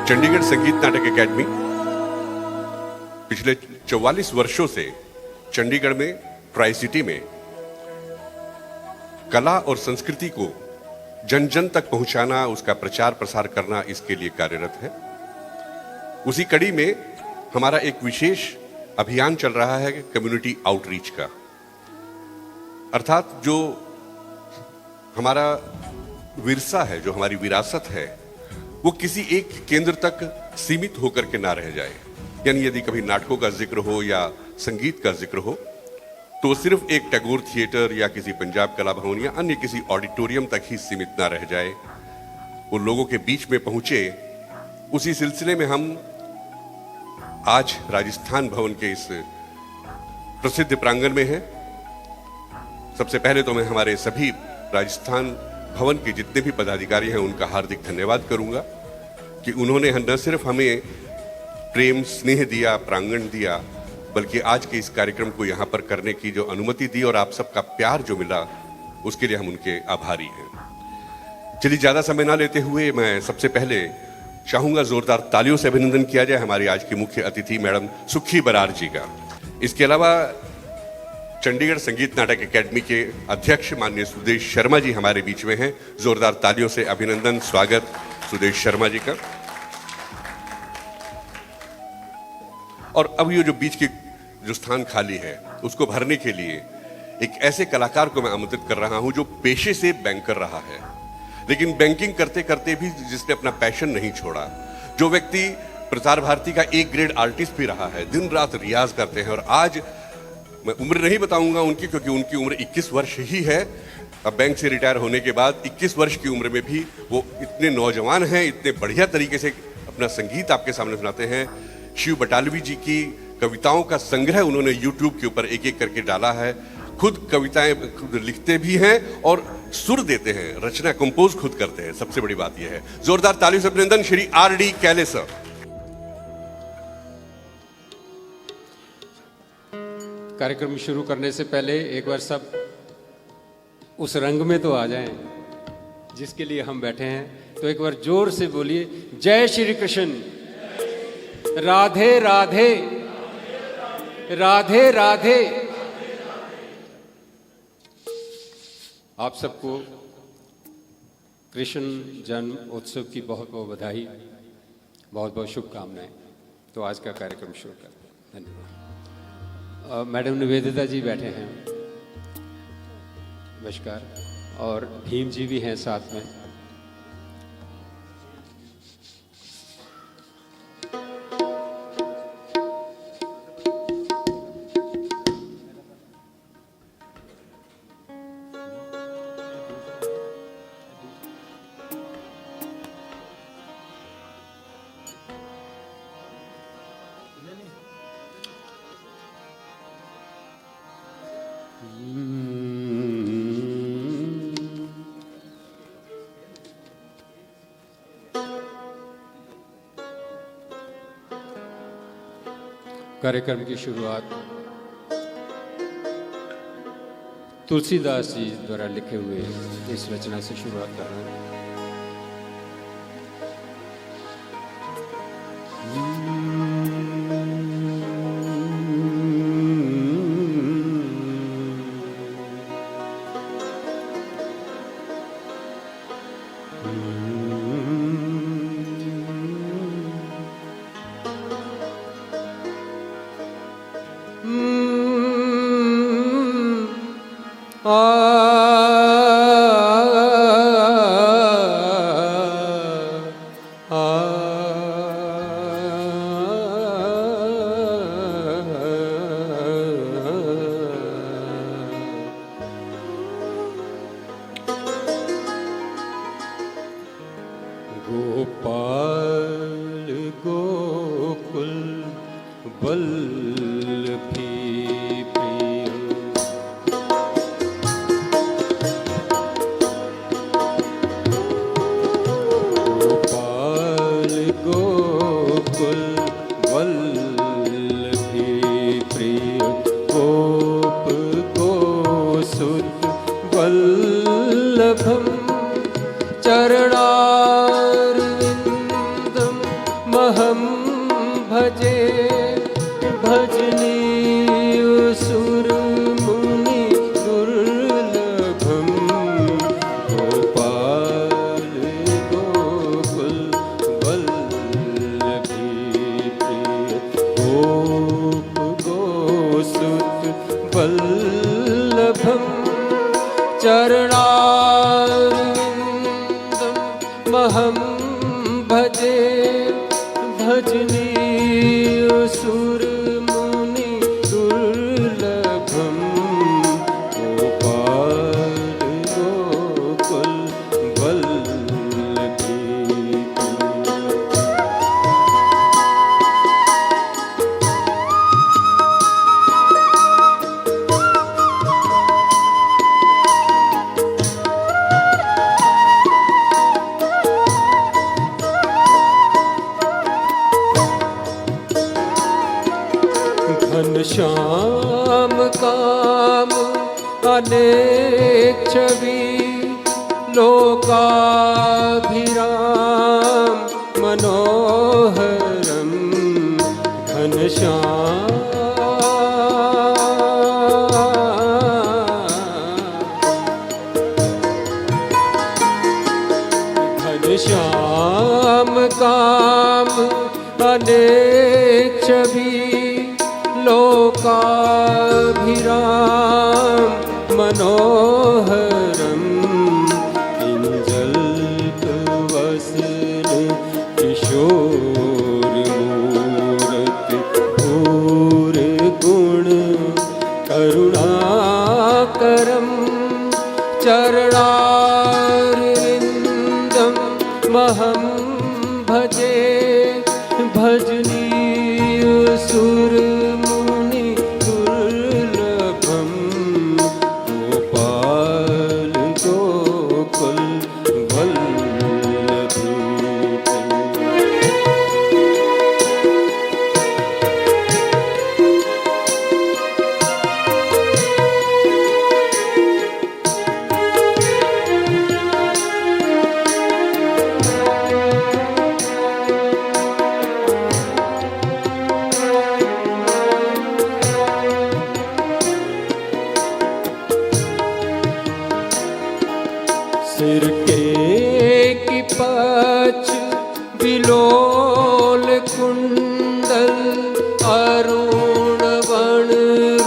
चंडीगढ़ संगीत नाटक एकेडमी पिछले 44 वर्षों से चंडीगढ़ में ट्राई सिटी में कला और संस्कृति को जन जन तक पहुंचाना, उसका प्रचार प्रसार करना, इसके लिए कार्यरत है। उसी कड़ी में हमारा एक विशेष अभियान चल रहा है कम्युनिटी आउटरीच का, अर्थात जो हमारा विरसा है, जो हमारी विरासत है, वो किसी एक केंद्र तक सीमित होकर के ना रह जाए। यानी यदि कभी नाटकों का जिक्र हो या संगीत का जिक्र हो तो सिर्फ एक टैगोर थिएटर या किसी पंजाब कला भवन या अन्य किसी ऑडिटोरियम तक ही सीमित ना रह जाए, वो लोगों के बीच में पहुंचे। उसी सिलसिले में हम आज राजस्थान भवन के इस प्रसिद्ध प्रांगण में हैं। सबसे पहले तो मैं हमारे सभी राजस्थान भवन के जितने भी पदाधिकारी हैं उनका हार्दिक धन्यवाद करूंगा कि उन्होंने न सिर्फ हमें प्रेम स्नेह दिया, प्रांगण दिया, बल्कि आज के इस कार्यक्रम को यहाँ पर करने की जो अनुमति दी और आप सबका प्यार जो मिला, उसके लिए हम उनके आभारी हैं। चलिए ज़्यादा समय ना लेते हुए मैं सबसे पहले चाहूँगा जोरदार तालियों से अभिनंदन किया जाए हमारी आज की मुख्य अतिथि मैडम सुखी बरार जी का। इसके अलावा चंडीगढ़ संगीत नाटक एकेडमी के अध्यक्ष माननीय सुदेश शर्मा जी हमारे बीच में हैं। जोरदार तालियों से अभिनंदन, स्वागत सुदेश शर्मा जी का। और अब ये जो बीच के जो स्थान खाली है उसको भरने के लिए एक ऐसे कलाकार को मैं आमंत्रित कर रहा हूं जो पेशे से बैंकर रहा है, लेकिन बैंकिंग करते करते भी जिसने अपना पैशन नहीं छोड़ा, जो व्यक्ति प्रसार भारती का एक ग्रेड आर्टिस्ट भी रहा है, दिन रात रियाज करते हैं। और आज मैं उम्र नहीं बताऊंगा उनकी, क्योंकि उनकी उम्र 21 वर्ष ही है। अब बैंक से रिटायर होने के बाद 21 वर्ष की उम्र में भी वो इतने नौजवान हैं, इतने बढ़िया तरीके से अपना संगीत आपके सामने सुनाते हैं। शिव बटालवी जी की कविताओं का संग्रह उन्होंने YouTube के ऊपर एक एक करके डाला है। खुद कविताएं खुद लिखते भी हैं और सुर देते हैं, रचना कंपोज खुद करते हैं। सबसे बड़ी बात यह है। जोरदार तालियों से अभिनंदन श्री R.D. कैले सर। कार्यक्रम शुरू करने से पहले एक बार सब उस रंग में तो आ जाएं जिसके लिए हम बैठे हैं। तो एक बार जोर से बोलिए, जय श्री कृष्ण, राधे राधे, राधे राधे। आप सबको कृष्ण जन्म उत्सव की बहुत बहुत बधाई, बहुत बहुत शुभकामनाएं। तो आज का कार्यक्रम शुरू करते हैं। धन्यवाद। मैडम निवेदिता जी बैठे हैं, नमस्कार। और भीम जी भी हैं साथ में। कार्यक्रम की शुरुआत तुलसीदास जी द्वारा लिखे हुए इस रचना से शुरुआत कर रहे हैं। गोपाल गोकुल वल्लभी प्रिय चरणारविन्दं महं भजे भजनीय सुरमुनि दुर्लभं गोपाल गोकुल वल्लभी प्रिय गोप गोसुत वल्लभं चरणारविन्दं महं भजे भजनीय सुरमुनि दुर्लभं गोपाल गोकुल वल्लभी घनश्याम काम अनेक छवि लोकाभिराम मनोहरम घनश्याम काम अनेक छवि लोकाभिराम मनोहरम किंजल्पवसन किशोर मूरत भूर गुण करुणाकरम चरणारविन्दं महं भजे भजनीय सुरमुनि दुर्लभं गोपाल गोकुल वल्लभी सिर के की पछ बिलोल कुंडल अरुण वण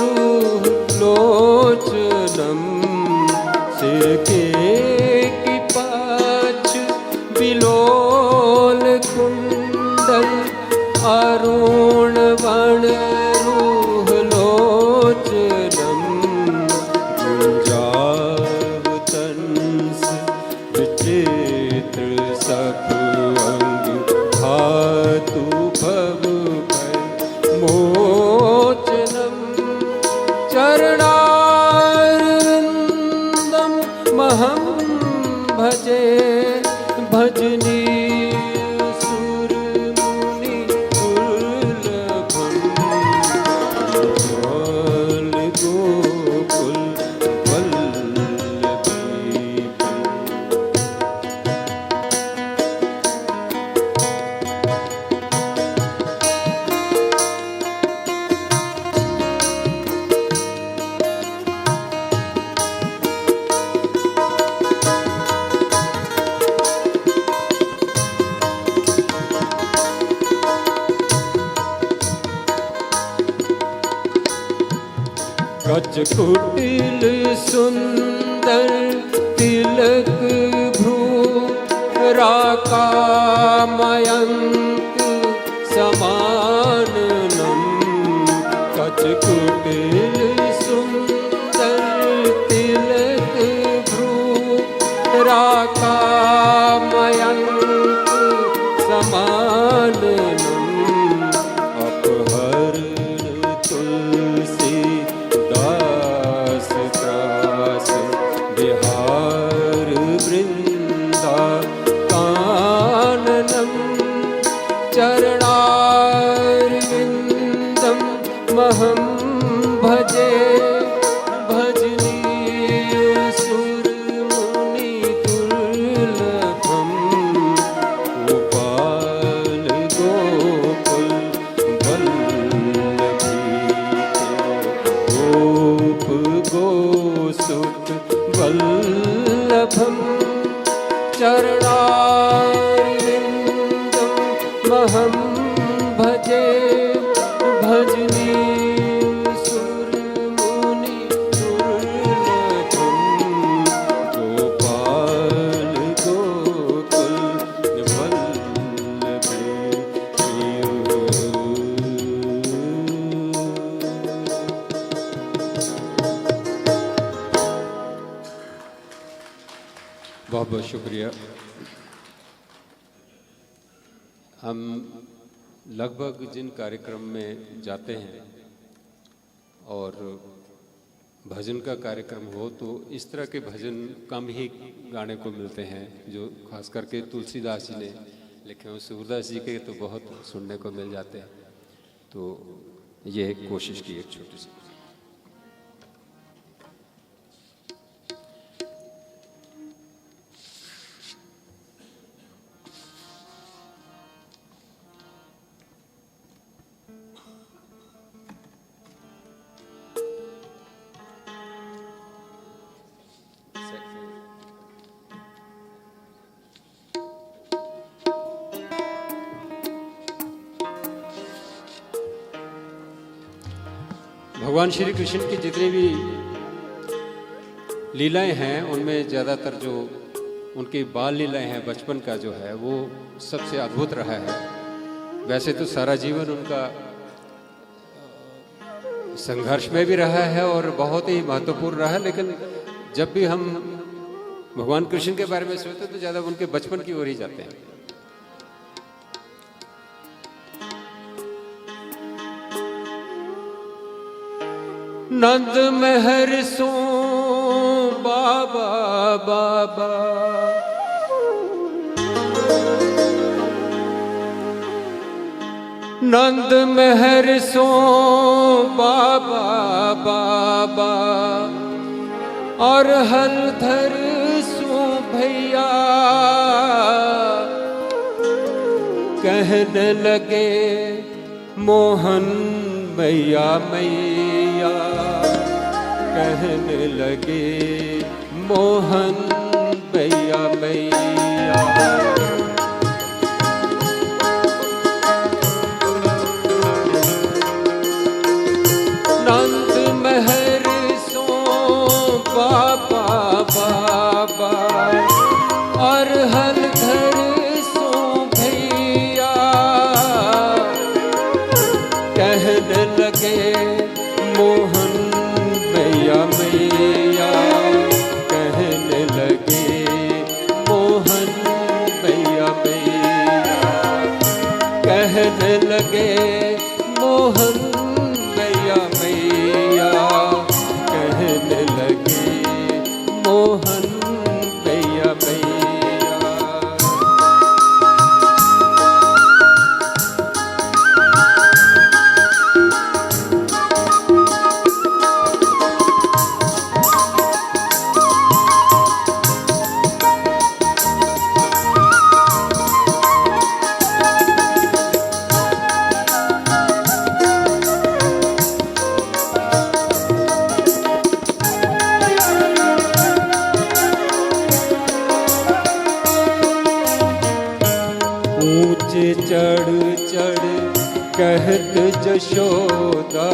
रूह लोचनम सिर के की पछ बिलोल कुंडल अरुण वण रूह लोचनम विचित्र सब अंग धातु भव भय मोचनम चरणारविन्दं महं भजे भजनीय सुरमुनि दुर्लभं गोपाल गोकुल वल्लभी गज कुटिल सुंदर तिलक भ्रू राका मयंक समाननम गज कुटिल सुंदर तिलक भ्रू राका मयंक समाननम चरणारविन्दमहं भजे भजनी सुरमुनि दुर्लभं गोपाल गोकुल वल्लभ प्रियो। बहुत बहुत शुक्रिया। हम लगभग जिन कार्यक्रम में जाते हैं और भजन का कार्यक्रम हो तो इस तरह के भजन कम ही गाने को मिलते हैं, जो खास करके तुलसीदास जी ने लिखे हैं। सूरदास जी के तो बहुत सुनने को मिल जाते हैं, तो ये कोशिश की एक छोटी सी। भगवान श्री कृष्ण की जितनी भी लीलाएं हैं उनमें ज़्यादातर जो उनकी बाल लीलाएं हैं, बचपन का जो है वो सबसे अद्भुत रहा है। वैसे तो सारा जीवन उनका संघर्ष में भी रहा है और बहुत ही महत्वपूर्ण रहा है, लेकिन जब भी हम भगवान कृष्ण के बारे में सोचते तो ज़्यादा उनके बचपन की ओर ही जाते हैं। नंद महर सो बाबा बाबा, नंद महर सो बाबा बाबा, और हलधर सो भैया, कहने लगे मोहन मैया मैया, कहने लगे मोहन मैया मैया। नंद महर सो बाबा बाबा, और हलधर सो भैया, कहने लगे मोहन मैया मैया, कहने लगे मोहन मैया मैया, कहने लगे मोहन मैया मैया, कहने लगे मोहन मैया मैया। ऊंचे चढ़ चढ़ कहत जशोदा,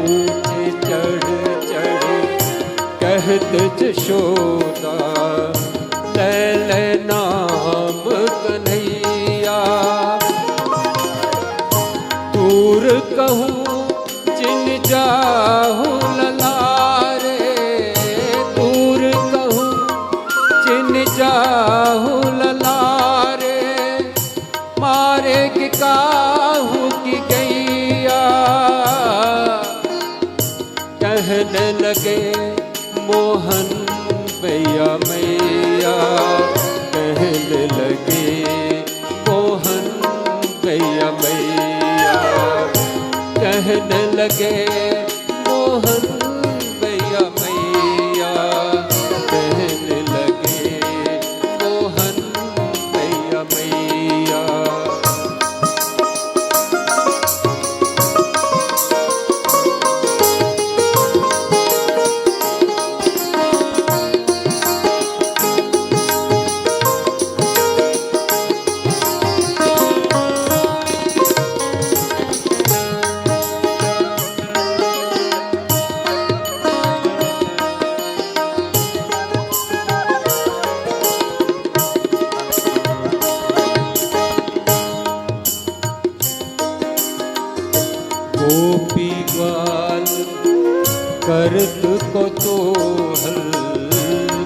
ऊंचे चढ़ चढ़ कहत जशोदा, ले ले नाम कन्हैया, दूर कहूँ जिन जाहू ललारे, दूर कहूँ जिन जाहू ललारे, मारे के काहू की गैया, कहने लगे मोहन मैया मैया, कहने लगे मोहन मैया मैया, कहने लगे मोहन मैया मैया, कहने लगे मोहन मैया मैया। करत कौतूहल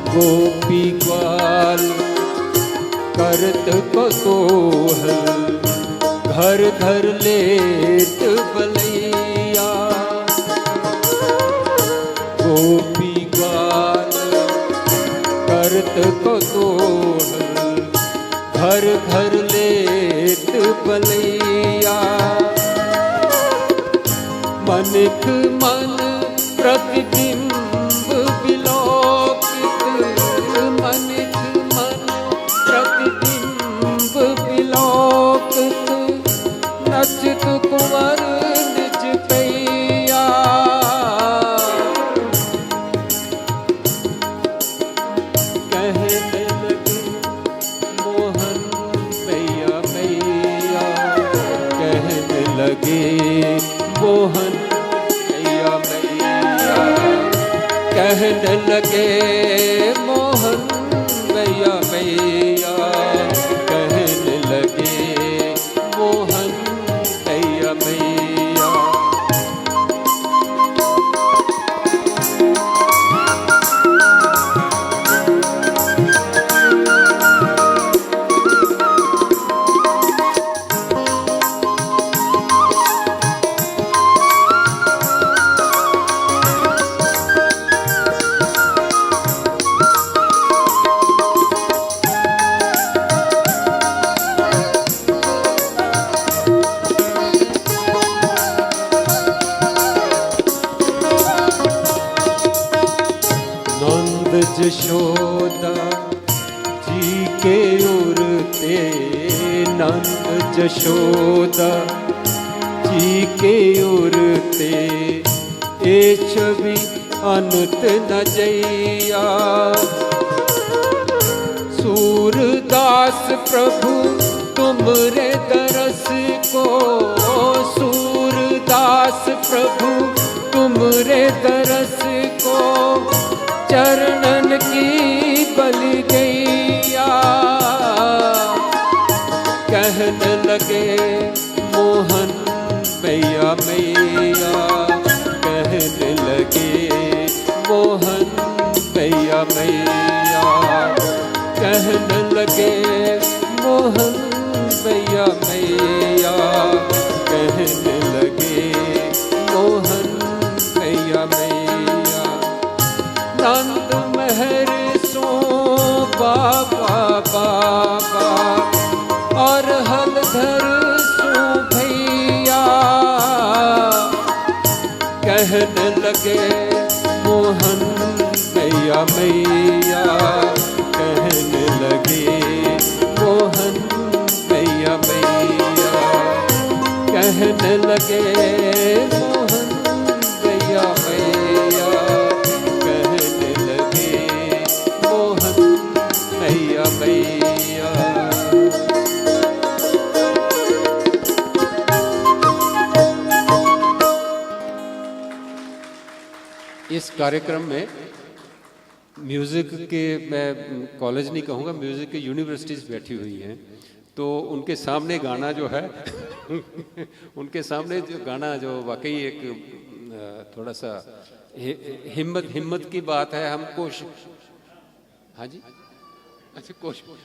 गोपी ग्वाल, करत कौतूहल घर घर लेत बलैया। गोपी ग्वाल करत कौतूहल घर घर लेत बलैया। मनिक मन प्रतिबिंब विलोकित, मनिक मन प्रतिबिंब विलोकित, नचित कुंवर निज पैया। कहने लगे मोहन मैया मैया, कहने लगे मोहन मैया मैया, कहने लगे मोहन मैया मैया, कहने लगे मोहन मैया मैया। यशोदा जी के उरते, नंद जशोदा जी के उरते, ए छवि अनुत न जैया। सूरदास प्रभु तुमरे दरस को, सूरदास प्रभु तुमरे दरस को, चरणन की बलि गैया। कहने लगे मोहन मैया मैया, कहने लगे मोहन मैया मैया, कहने लगे मोहन मैया मैया, कहने लगे मोहन मैया मैया। नंद महर सो बाबा बाबा, और हलधर सो भैया। कहने लगे मोहन मैया मैया, कहने लगे मोहन मैया मैया, कहने लगे मोहन मैया मैया, कहने लगे मोहन मैया मैया। इस कार्यक्रम में म्यूज़िक के, मैं कॉलेज नहीं कहूँगा, म्यूज़िक की यूनिवर्सिटीज़ बैठी हुई हैं, तो उनके सामने गाना जो है उनके सामने जो गाना जो वाकई एक थोड़ा सा हिम्मत की बात है। हम हाँ जी, अच्छा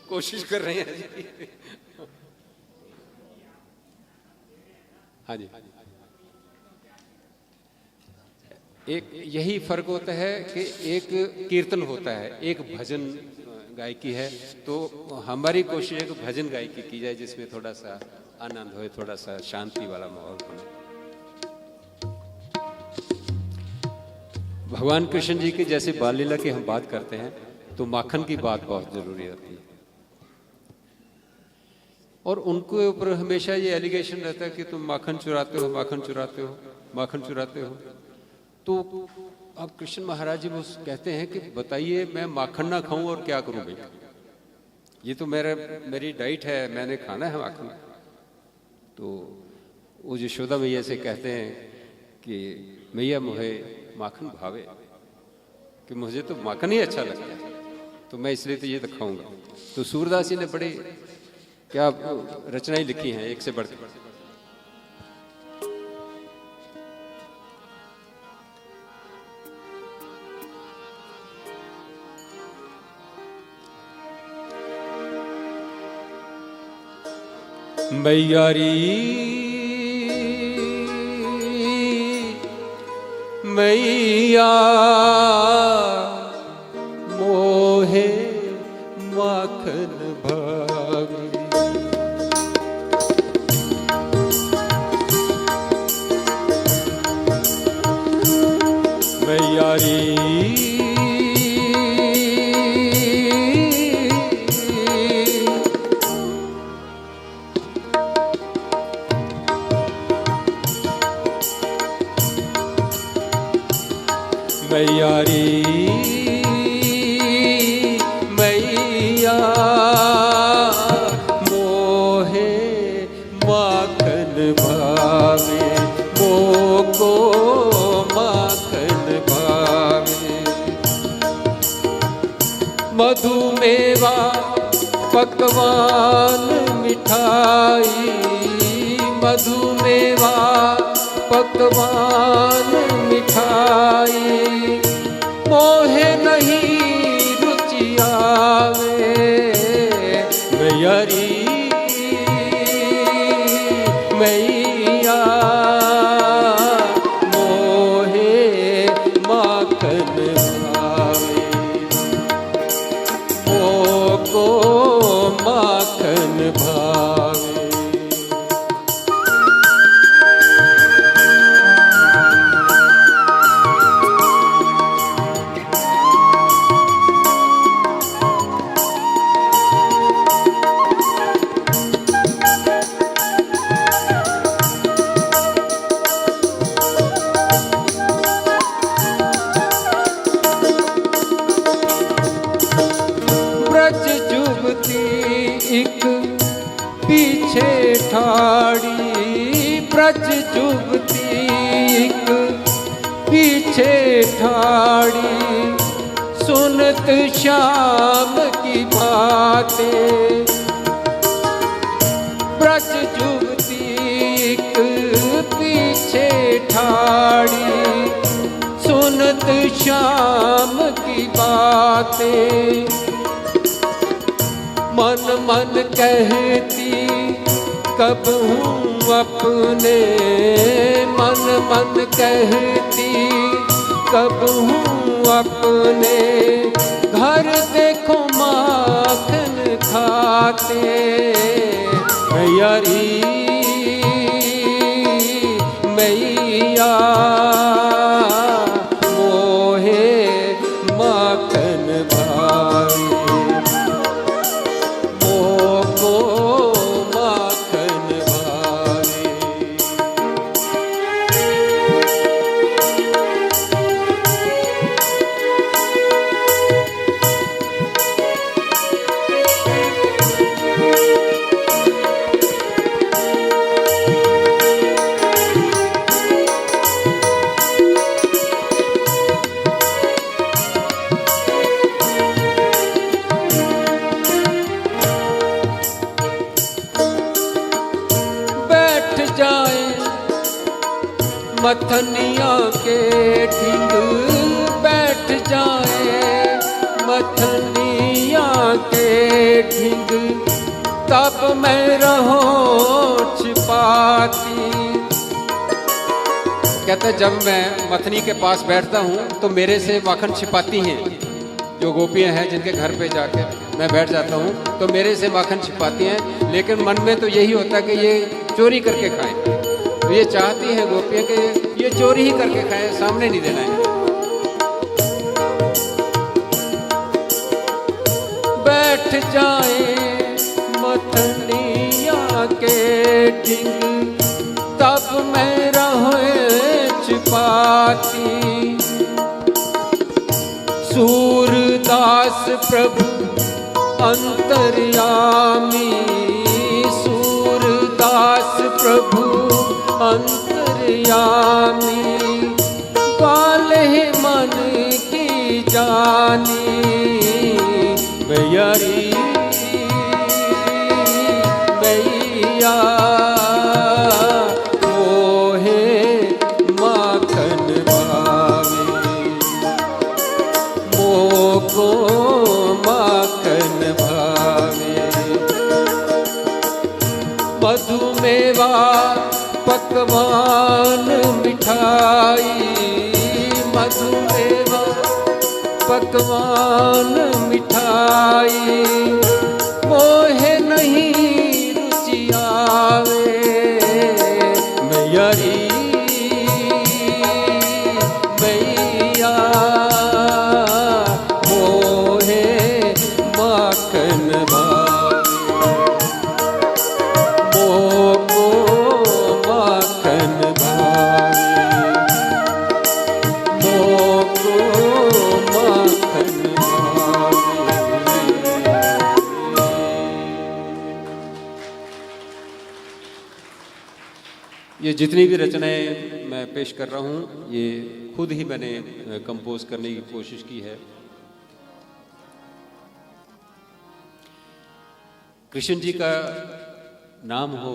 कोशिश कर रहे हैं जी। हाँ जी, एक यही फर्क होता है कि एक कीर्तन होता है, एक भजन गायकी है, तो हमारी कोशिश है कि भजन गायकी की जाए जिसमें थोड़ा सा आनंद हो, थोड़ा सा शांति वाला माहौल बने। भगवान कृष्ण जी की जैसे बाल लीला की हम बात करते हैं तो माखन की बात बहुत जरूरी होती है, और उनके ऊपर हमेशा ये एलिगेशन रहता है कि तुम माखन चुराते हो, माखन चुराते हो, माखन चुराते हो। तो अब कृष्ण महाराज जी वो कहते हैं कि बताइए मैं माखन ना खाऊं और क्या करूं भैया, ये तो मेरी डाइट है, मैंने खाना है माखन। तो वो यशोदा मैया से कहते हैं कि मैया मुझे माखन भावे, कि मुझे तो माखन ही अच्छा लगता है, तो मैं इसलिए तो ये तो खाऊंगा। तो सूरदास जी ने बड़े क्या रचनाएं लिखी हैं, एक से बढ़कर। मैयारी मैया मोहे माखन भावे। मैयारी मैयारी मैया मोहे माखन भावे, मोको माखन भावे। मधुमेवा पकवान मिठाई, मधुमेवा पकवान मिठाई, मोहे नहीं रुचि आवे। मैयारी मैया मोहे माखन भावे, मोको माखन भावे। ब्रज जुबती एक पीछे ठाड़ी, ब्रज जुबती एक पीछे ठाड़ी, सुनत श्याम की बातें। ब्रज जुबती एक पीछे ठाड़ी, सुनत श्याम की बातें। मन मन कहती कब हूँ अपने, मन मन कहती कब हूँ अपने, घर देखो माखन खाते। मैयारी मैया मोहे माखन भावे, मोको माखन भावे। मथनिया के ढींग बैठ जाए, मथनिया के ढींग तब मैं रहो छिपाती। कहते जब मैं मथनी के पास बैठता हूँ तो मेरे से माखन छिपाती हैं। जो गोपियाँ हैं जिनके घर पे जाके मैं बैठ जाता हूँ तो मेरे से माखन छिपाती हैं, लेकिन मन में तो यही होता है कि ये चोरी करके खाएं। तो ये चाहती है गोपियाँ कि ये चोरी ही करके खाएं, सामने नहीं देना है। बैठ जाए मथनिया के ढींग तब मैं रहे छिपाती। सूरदास प्रभु अंतर्यामी, सूरदास प्रभु अंतर्यामी, पाले मन की जानी। मैयारी मैया मोहे माखन भावे, मोको माखन भावे। मधुमेवा पकवान मिठाई, मधुमेवा पकवान मिठाई, मोहे नहीं रुचि आवे मैयरी मैया, मोहे माखन भावे, मोको माखन भावे, मोको माखन भावे। ये जितनी भी रचनाएं मैं पेश कर रहा हूँ ये खुद ही मैंने कंपोज करने की कोशिश की है। कृष्ण जी का नाम हो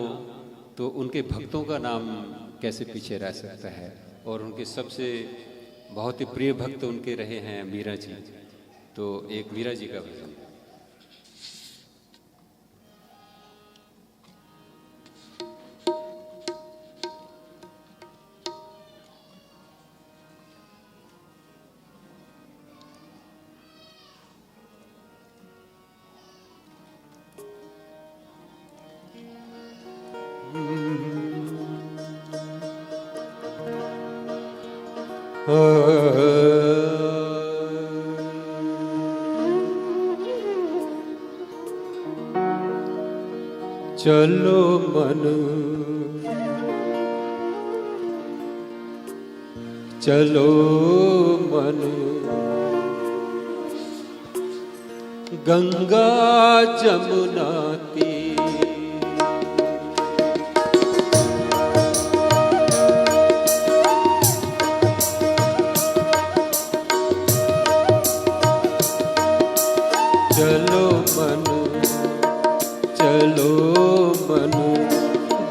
तो उनके भक्तों का नाम कैसे पीछे रह सकता है, और उनके सबसे बहुत ही प्रिय भक्त उनके रहे हैं मीरा जी, तो एक मीरा जी का भजन। चलो मन चलो मन गंगा जमुना तीर, चलो मन चलो मन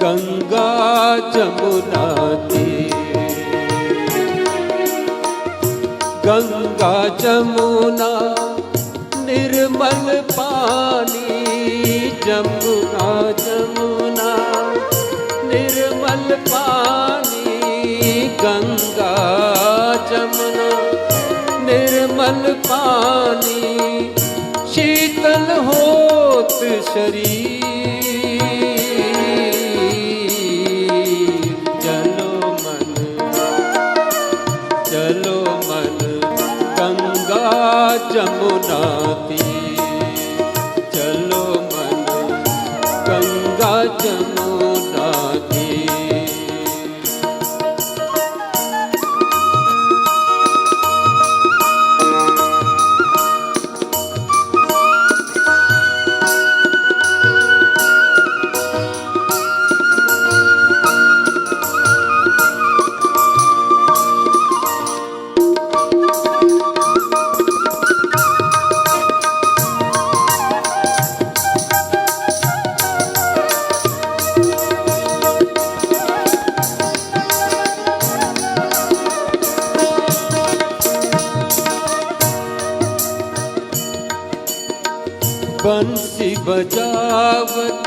गंगा जमुना तीर, गंगा जमुना निर्मल पानी, जमुना जमुना निर्मल पानी, गंगा जमुना निर्मल पानी, शीतल होत शरीर, चलो मन चलो मन गंगा जमुना तीर, चलो मन गंगा जमुना तीर। बंसी बजावत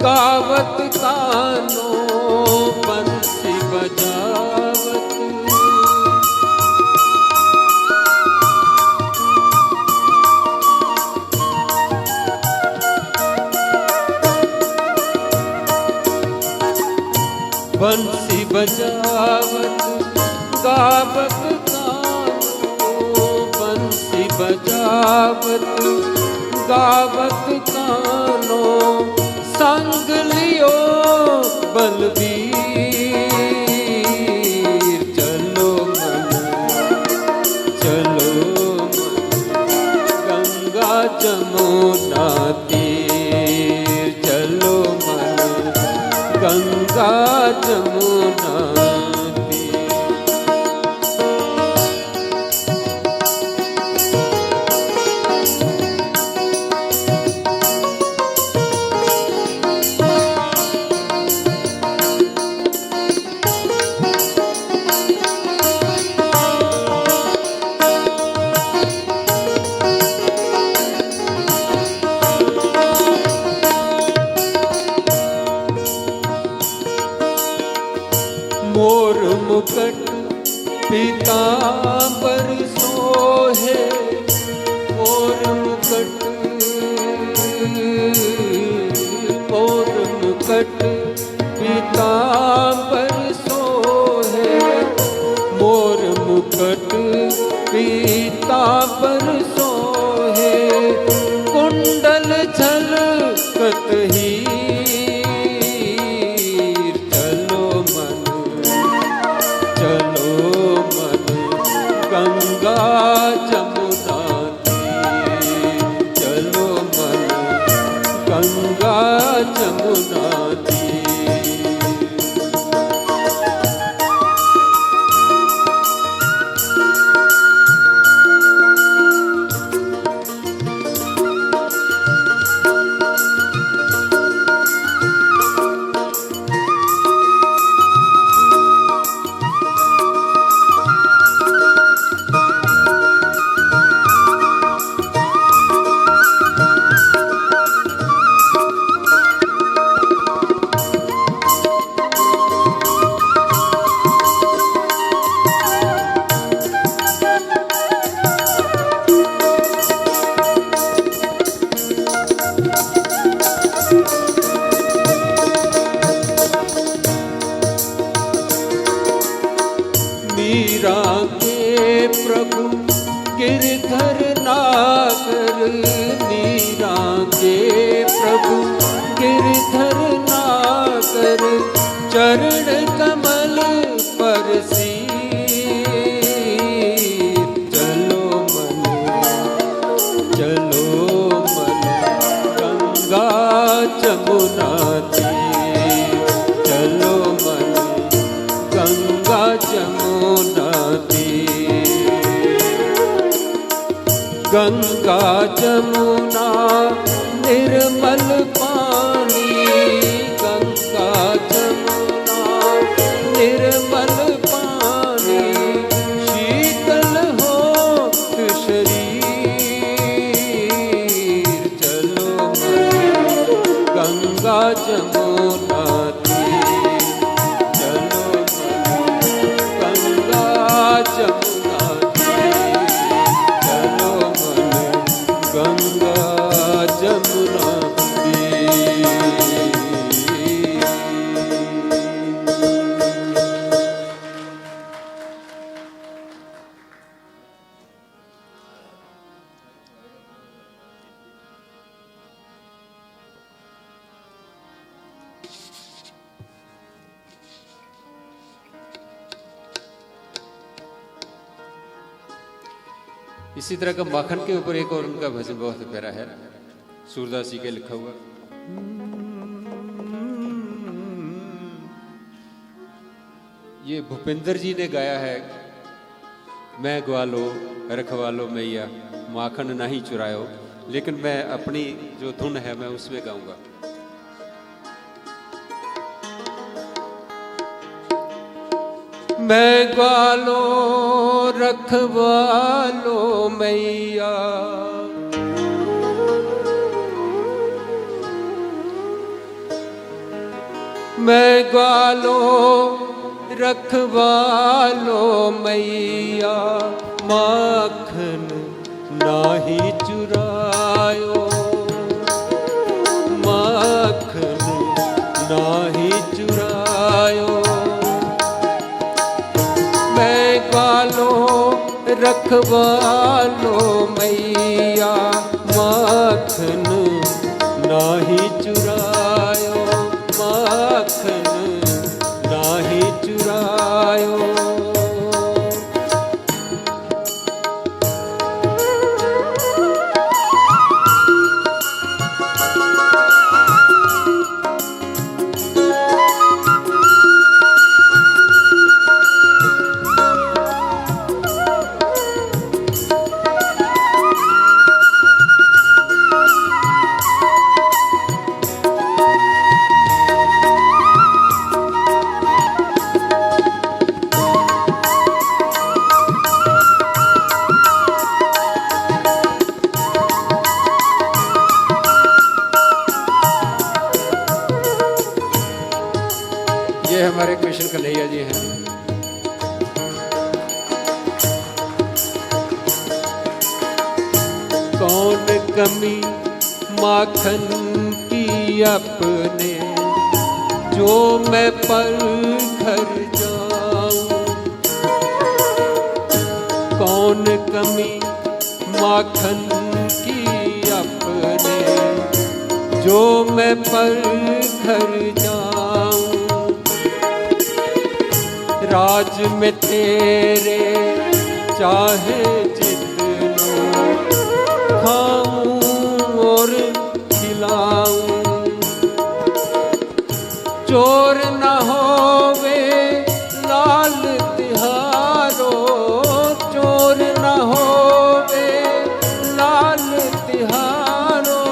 गावत कानो, बंसी बजावत बंसी बजावत गावत कानो, बंसी बजावत गावत कानो, संग लियो बलबीर, चलो मन गंगा जमुना तीर, चलो मन गंगा जमुना तीर। मुकुट पीतांबर सोहे, मोर मुकुट पीतांबर सोहे, मोर मुकुट पीतांबर सोहे, कुंडल झलकत हीर, चलो मन गंगा जमुना तीर, चलो मन गंगा जमुना तीर। मीरा के प्रभु गिरधर नागर, मीरा के प्रभु गिरधर नागर, चरण कमल पर सीर, चलो मन गंगा जमुना तीर, चलो मन गंगा जमुना तीर। गंगा जमुना निर्मल पानी, गंगा जमुना निर्मल पानी, शीतल हो शरीर, चलो मन गंगा जमुना तीर, चलो मन जमुना तीर, चलो मन गंगा जमुना तीर। इसी तरह का माखन के ऊपर एक और उनका भजन बहुत प्यारा है, सूरदास जी के लिखा हुआ। ये भूपेंद्र जी ने गाया है। मैं ग्वालो रखवालो मैया माखन नहीं चुरायो, लेकिन मैं अपनी जो धुन है मैं उसमें गाऊंगा। मैं ग्वालो रखवालो मैया, मैं ग्वालो रखवालो मैया, माखन नाही चुरायो, माखन नाही चुरायो। मैं ग्वालो रखवालो मैया, माखन नाही चुरायो, माखन नाही चुरायो। ये हमारे कृष्ण कन्हैया जी हैं। कमी माखन की अपने, जो मैं पर घर जाऊं। कौन कमी माखन की अपने, जो मैं पर घर जाऊं। राज में तेरे चाहे जितनो खाऊं और खिलाऊं। चोर न होवे लाल तिहारो, चोर न होवे लाल तिहारो।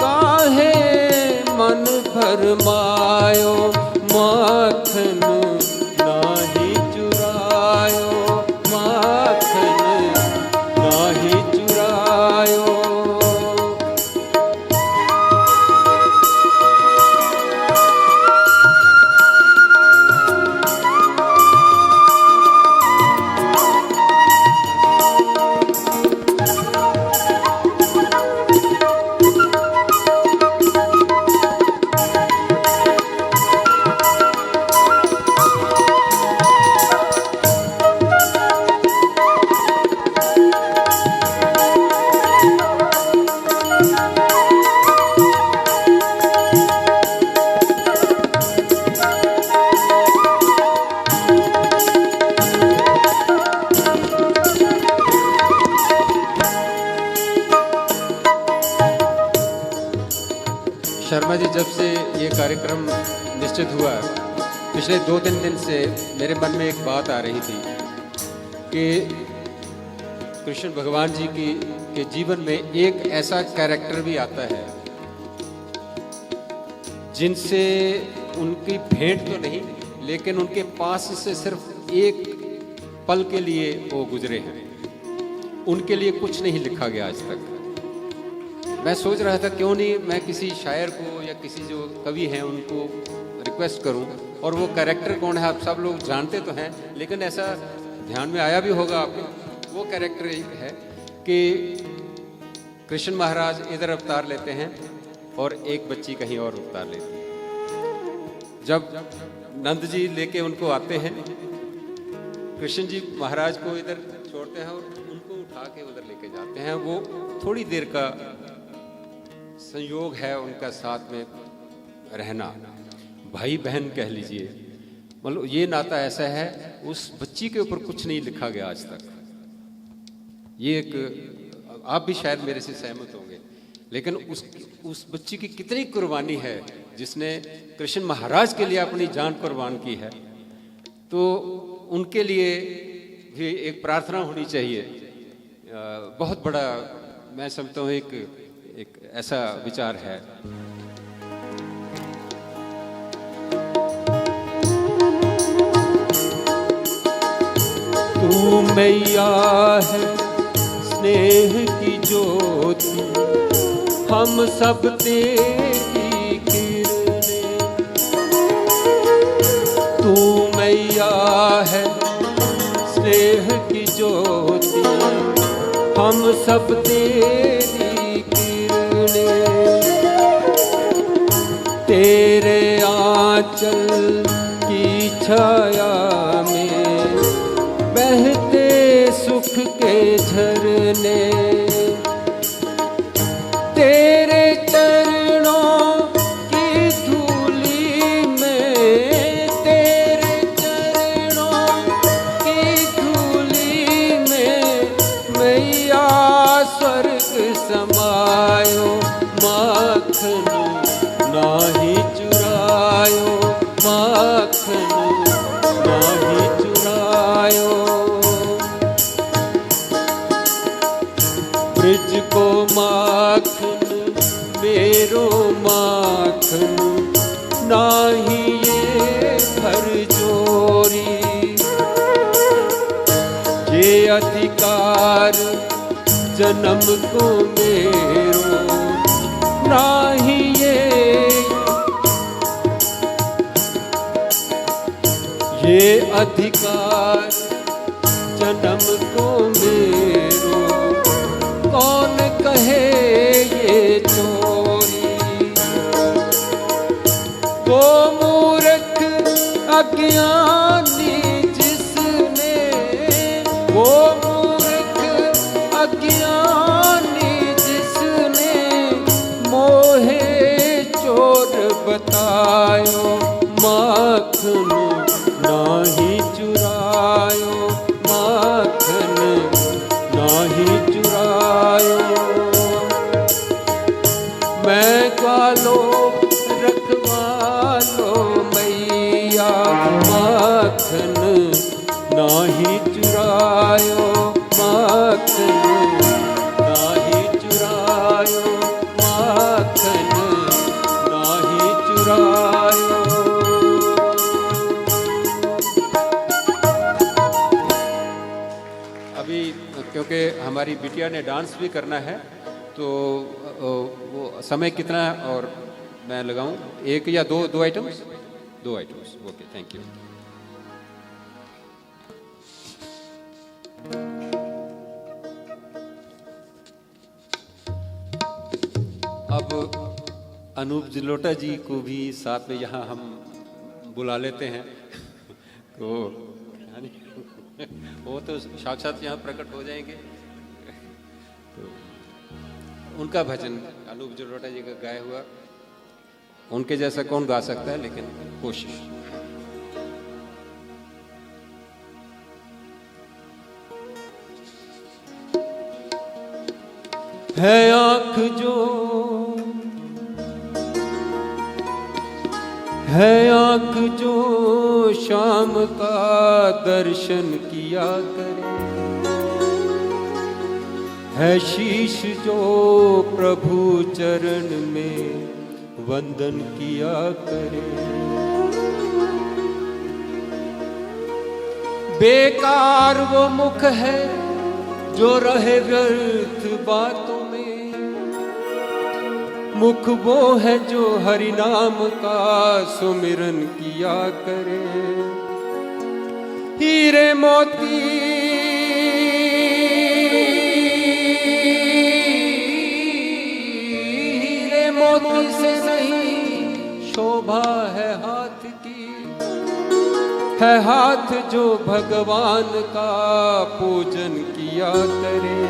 काहे मन भरमायो माखन नाही चुरायो, माखन नाही चुरायो। शर्मा जी, जब से ये कार्यक्रम निश्चित हुआ, पिछले 2-3 दिन से मेरे मन में एक बात आ रही थी कि कृष्ण भगवान जी के जीवन में एक ऐसा कैरेक्टर भी आता है जिनसे उनकी भेंट तो नहीं, लेकिन उनके पास से सिर्फ एक पल के लिए वो गुजरे हैं। उनके लिए कुछ नहीं लिखा गया आज तक। मैं सोच रहा था क्यों नहीं मैं किसी शायर को या किसी जो कवि हैं उनको रिक्वेस्ट करूं, और वो कैरेक्टर कौन है आप सब लोग जानते तो हैं, लेकिन ऐसा ध्यान में आया भी होगा आपको। वो कैरेक्टर है कि कृष्ण महाराज इधर अवतार लेते हैं और एक बच्ची कहीं और अवतार लेती है। जब नंद जी लेके उनको आते हैं, कृष्ण जी महाराज को इधर छोड़ते हैं और उनको उठा के उधर लेके जाते हैं। वो थोड़ी देर का संयोग है उनका साथ में रहना, भाई बहन कह लीजिए, मतलब ये नाता ऐसा है। उस बच्ची के ऊपर कुछ नहीं लिखा गया आज तक। ये एक, आप भी शायद मेरे से सहमत होंगे, लेकिन उस बच्ची की कितनी कुर्बानी है जिसने कृष्ण महाराज के लिए अपनी जान कुर्बान की है। तो उनके लिए भी एक प्रार्थना होनी चाहिए। बहुत बड़ा मैं समझता हूँ एक ऐसा विचार है। तू मैया है स्नेह की ज्योति, हम सब तेरी किरणें। तू मैया है स्नेह की ज्योति, हम सब तेरी किरणें। तेरे आंचल की छाया में बहते सुख के झरने। तेरे चरणों की धूली में, तेरे चरणों की धूली में मैया स्वर्ग समायो। माखन नाही चुरायो, माखन नाही चुरायो। ब्रज को माखन मेरो माखन, नाही ये घर जोरी। ये अधिकार जन्म को मेरो, नाही ये अधिकार जन्म को मेरो। कौन कहे अज्ञानी जिसने, वो मूर्ख अज्ञानी जिसने मोहे चोर बतायो, माखन नाही चुरायो, माखन नाही चुरायो। मैं कालो रखवालो मैया, माखन नाही चुरायो, माखन नाही चुरायो, माखन नाही चुरायो। अभी क्योंकि हमारी बिटिया ने डांस भी करना है, तो वो समय कितना है और मैं लगाऊं? एक या दो आइटम्स? दो आइटम्स, ओके, थैंक यू। अब अनूप जलोटा जी को भी साथ में यहाँ हम बुला लेते हैं, तो वो तो साक्षात यहाँ प्रकट हो जाएंगे। तो उनका भजन अनूप जलोटा जी का गाया हुआ, उनके जैसा कौन गा सकता है, लेकिन कोशिश। है आंख जो, है आंख जो शाम का दर्शन किया करे, है शीश जो प्रभु चरण में वंदन किया करे। बेकार वो मुख है जो रहे व्यर्थ बातों में, मुख वो है जो हरि नाम का सुमिरन किया करे। हीरे मोती मोती से नहीं शोभा है हाथ की, है हाथ जो भगवान का पूजन किया करे।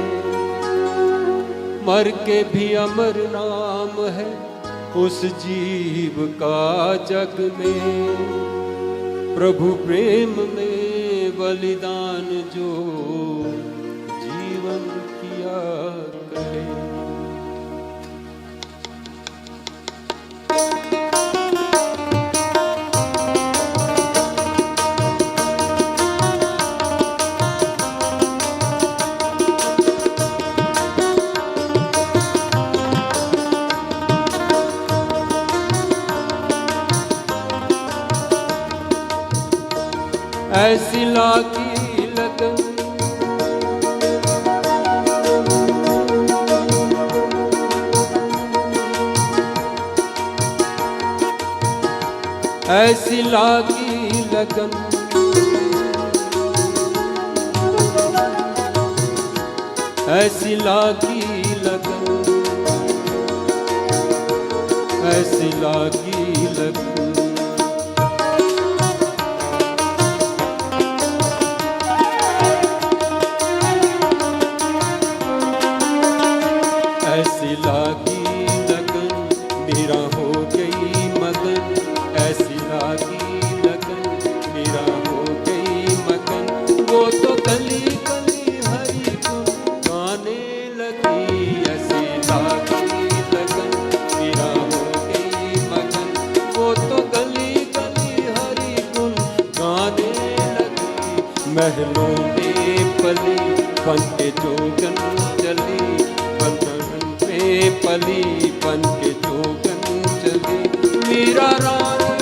मर के भी अमर नाम है उस जीव का जग में, प्रभु प्रेम में बलिदान जो जीवन किया करे। ऐसी लागी लगन, ऐसी लागी लगन, ऐसी लागी लगन, ऐसी लागी लगन। ऐसी लागी लगन मेरा हो गई मगन, ऐसी लागी लगन मेरा हो गई मगन। वो तो गली गली हरि गुण गाने लगी, ऐसी लागी लगन मेरा हो गई मगन। वो तो गली गली हरि गुण गाने लगी, महलों में पली बन के जोगन चली, पली बन के जोगन चली। मीरा रानी,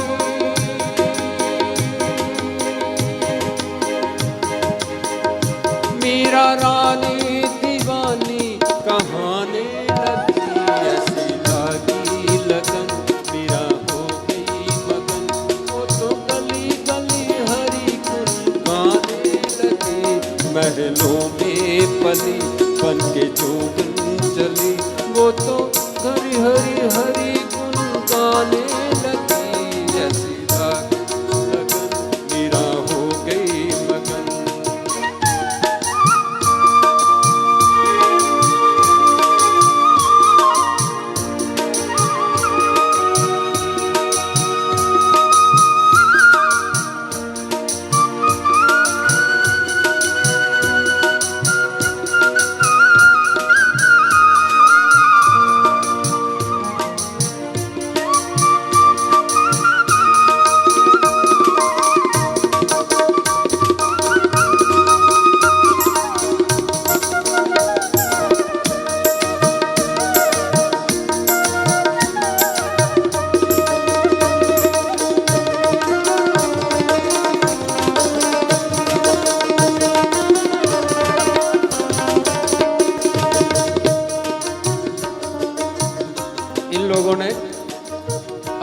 मीरा रानी दीवानी कहाने लगी, ऐसी लागी लगन मीरा हो गई मगन। वो तो गली गली हरि गुण गाने लगे, महलों में पली बन के जोगन चली। वो तो हरि हरि हरि गुण गाने लगी, ऐसी लागी लगन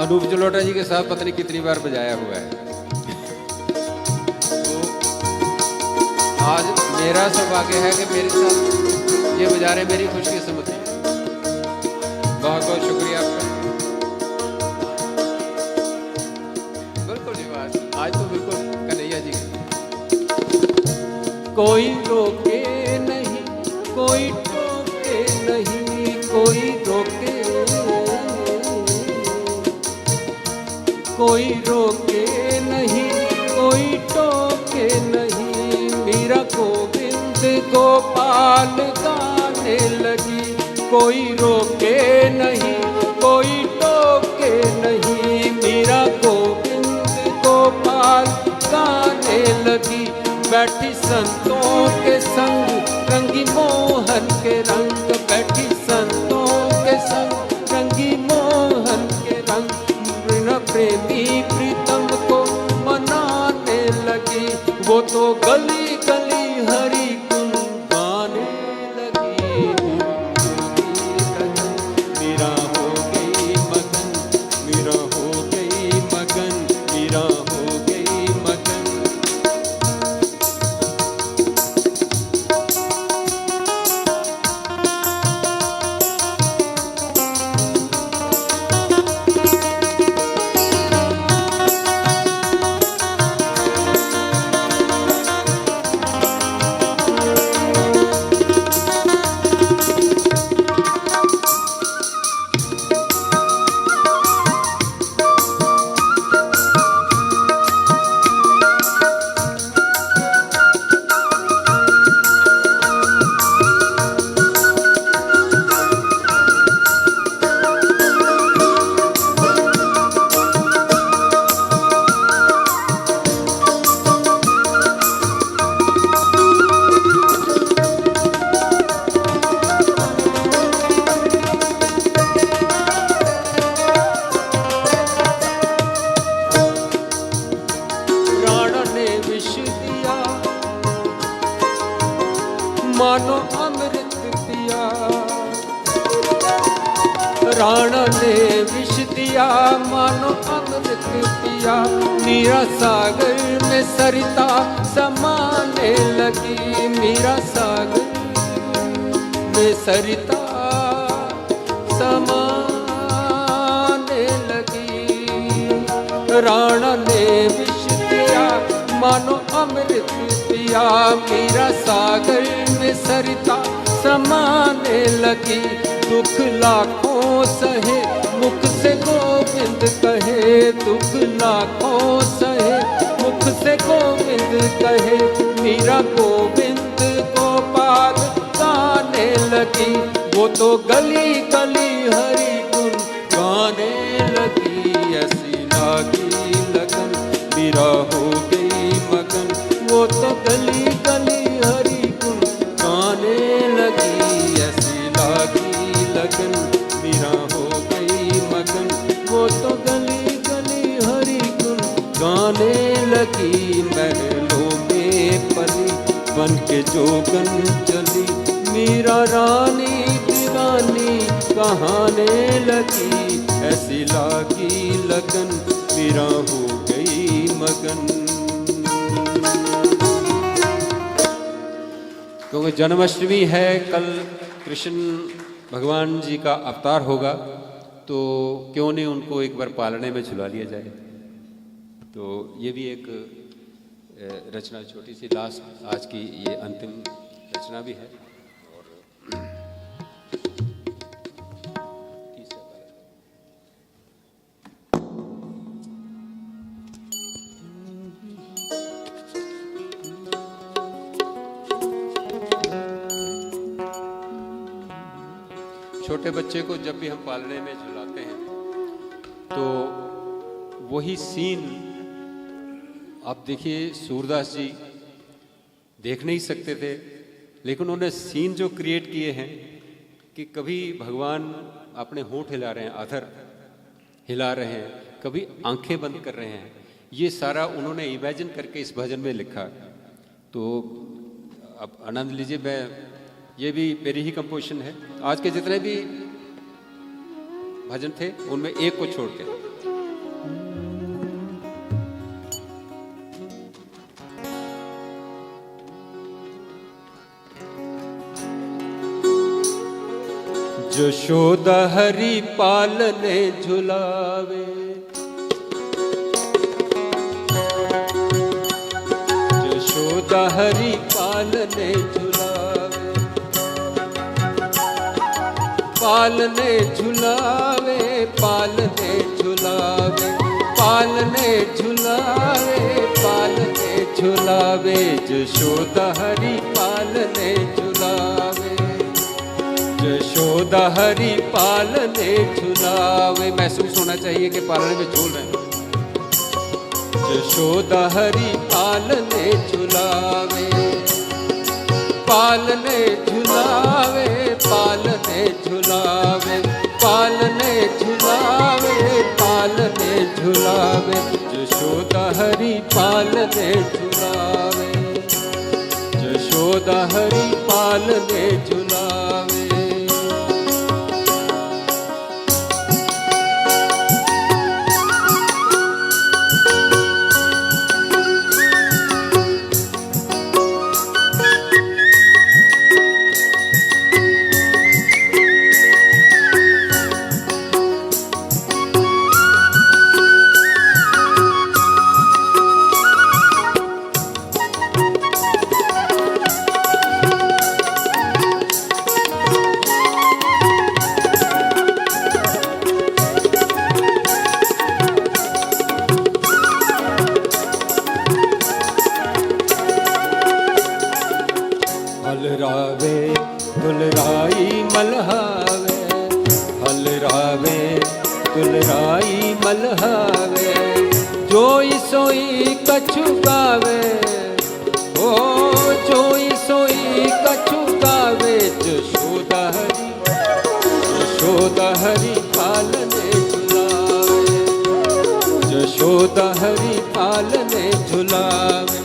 अनूप जलोटा जी के साथ पता नहीं कितनी बार बजाया हुआ है। तो आज मेरा सौभाग्य है कि मेरे साथ ये बजा रहे, मेरी खुशकिस्मती है। बहुत बहुत शुक्रिया आपका। बिल्कुल जी बात, आज तो बिल्कुल कन्हैया जी कोई रोके नहीं, कोई टोके नहीं, कोई रोके, कोई रोके नहीं, कोई टोके नहीं। मीरा गोविंद गोपाल गाने लगी, कोई रोके नहीं, कोई टोके नहीं। मीरा गोविंद गोपाल गाने लगी, बैठी संतों के संग रंगी मोहन के रंग, बैठी संतों के संग रंगी मोहन के रंग। प्रेमी प्रीतम को मनाने लगी, वो तो गली गली हरि गुण गाने लगी। मीरा हो गई मगन, मीरा हो गई मगन, मीरा हो गई मगन। मानो अमृत पिया, राणा ने विष दिया मानो अमृत पिया। मीरा सागर में सरिता समाने लगी, मीरा सागर में सरिता समाने लगी। राणा ने विष दिया मानो अमृत पिया, मीरा सागर में सरिता समाने लगी। दुख लाखों सहे मुख से गोविंद कहे, दुख लाखों सहे मुख से गोविंद कहे। मीरा गोविंद गोपाल गाने लगी, वो तो गली गली हरि गुण गाने लगी। ऐसी लागी लगन मीरा हो गई मगन, वो तो गली गली हरि गुण गाने लगी। ऐसी लागी लगन मीरा हो गई मगन, वो तो गली गली हरि गुण गाने लगी। महलों में पली बन के जोगन चली, मीरा रानी दीवानी कहाने लगी। ऐसी लागी लगन मीरा हो गई मगन। क्योंकि जन्माष्टमी है, कल कृष्ण भगवान जी का अवतार होगा, तो क्यों नहीं उनको एक बार पालने में झुला लिया जाए। तो ये भी एक रचना, छोटी सी लास्ट आज की ये अंतिम रचना भी है। छोटे बच्चे को जब भी हम पालने में झुलाते हैं तो वही सीन आप देखिए, सूरदास जी देख नहीं सकते थे, लेकिन उन्होंने सीन जो क्रिएट किए हैं कि कभी भगवान अपने होंठ हिला रहे हैं, अधर हिला रहे हैं, कभी आंखें बंद कर रहे हैं, ये सारा उन्होंने इमेजिन करके इस भजन में लिखा। तो अब आनंद लीजिए। मैं ये भी मेरी ही कंपोजिशन है। आज के जितने भी भजन थे उनमें एक को छोड़ के यशोदा हरि पालने झुलावे, यशोदा हरि पालने झुलावे, पालने झुलावे, पालने झुलावे, पालने झुलावे, पालने झुलावे, यशोदा हरि पालने झुलावे, यशोदा हरि पालने झुलावे। महसूस होना चाहिए कि पालने में झूल रहे हैं। यशोदा हरि पालने झुलावे, पालने झुलावे, पालने झुलावे, पालने झुलावे, पालने झुलावे, यशोदा हरि पालने झुलावे, यशोदा हरि पालने झुलावे। हलरावे दुलराई मलहावे, हलरावे दुलराई मलहावे, जोई सोई कछु गावे, ओ जोई सोई कछु गावे, यशोदा हरि, यशोदा हरि पालने झुलावे, यशोदा हरि पालने झुलावे।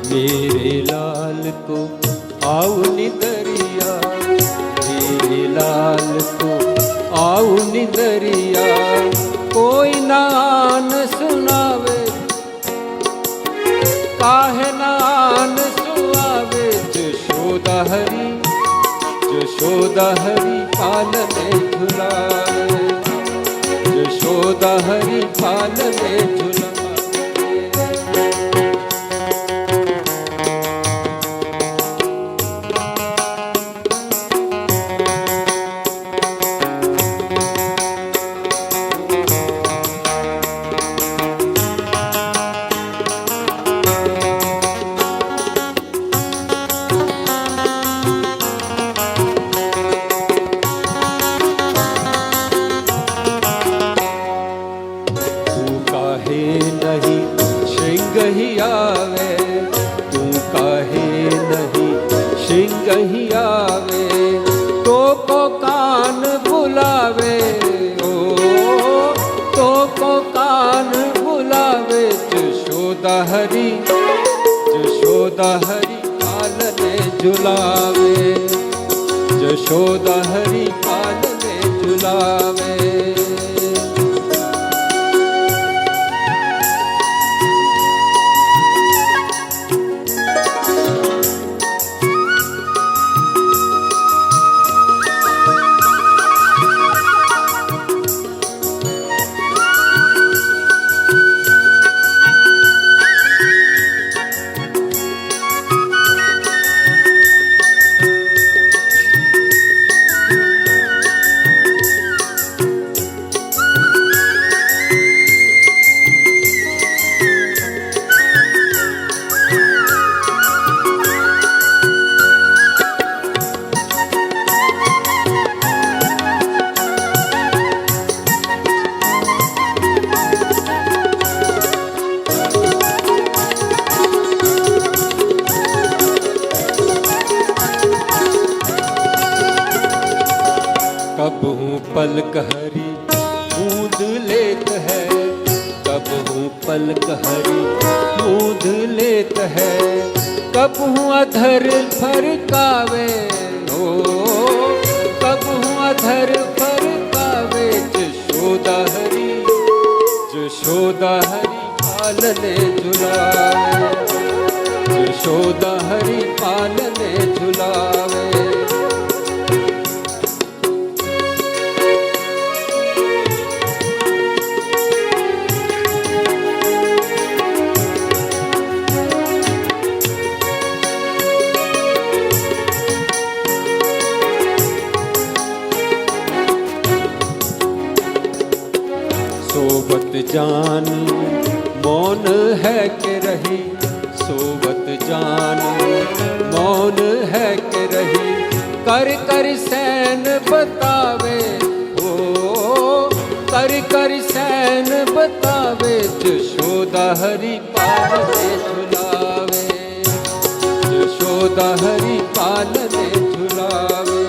मेरे लाल को आओ निदरिया, मेरे लाल को आओ निदरिया, कोई नान सुनावे, काहे नान सुनावे, यशोदा हरि, यशोदा हरि पालने झुलावे, यशोदा हरि पालने झुलावे। नहीं सिंह ही आवे, तू काहे नहीं सिंह ही आवे, तो को कान बुलावे, ओ तो को कान बुलावे, यशोदा हरि, यशोदा हरि पालने झुलावे, यशोदा हरि पालने झुलावे। भी बूंद लेत है, कब हूँ पलक हरी बूंद लेत है, कब हूँ अधर फरकावे हो, कब हूँ अधर फरकावे। जशोदा हरी पालने झुलावे, यशोदा हरि पालने झुलावे। सोवत जान मौन है के रही, सोवत जान मौन है के रही, कर कर सैन बतावे हो, कर कर सैन बतावे। जशोदा हरि पालने झुलावे, यशोदा हरि पालने झुलावे।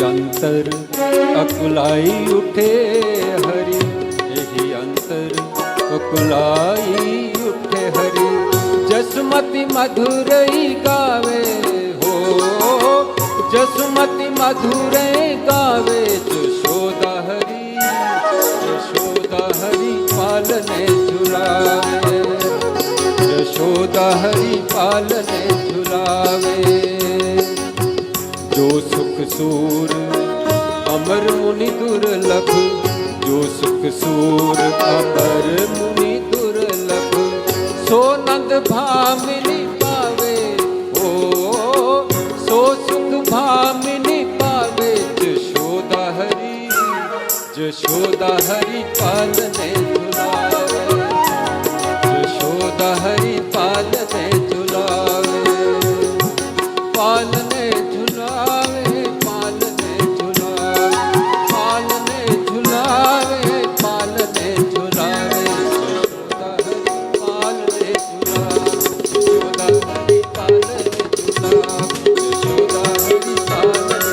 अंतर अकुलाई उठे हरि, यही अंतर अकुलाई उठे हरि, जसमति मधुरई गावे हो, जसमति मधुरई गावे। यशोदा हरि पालने झुलावे, यशोदा हरि पालने झुलावे। जो सुख सूर अमर मुनि दुर्लभ, जो सुख सूर अमर मुनि दुर्लभ, सो नंद भामिनी पावे हो, सो सुख भामिनी पावे। जशोदा हरि पालने झुलावे, यशोदा हरि पालने झुलावे, पालने झुलावे, पालने झुलावे, पालने झुलावे, पालने झुलावे। यशोदा हरि पालने झुलावे, यशोदा हरि पालने झुलावे, यशोदा हरि पालने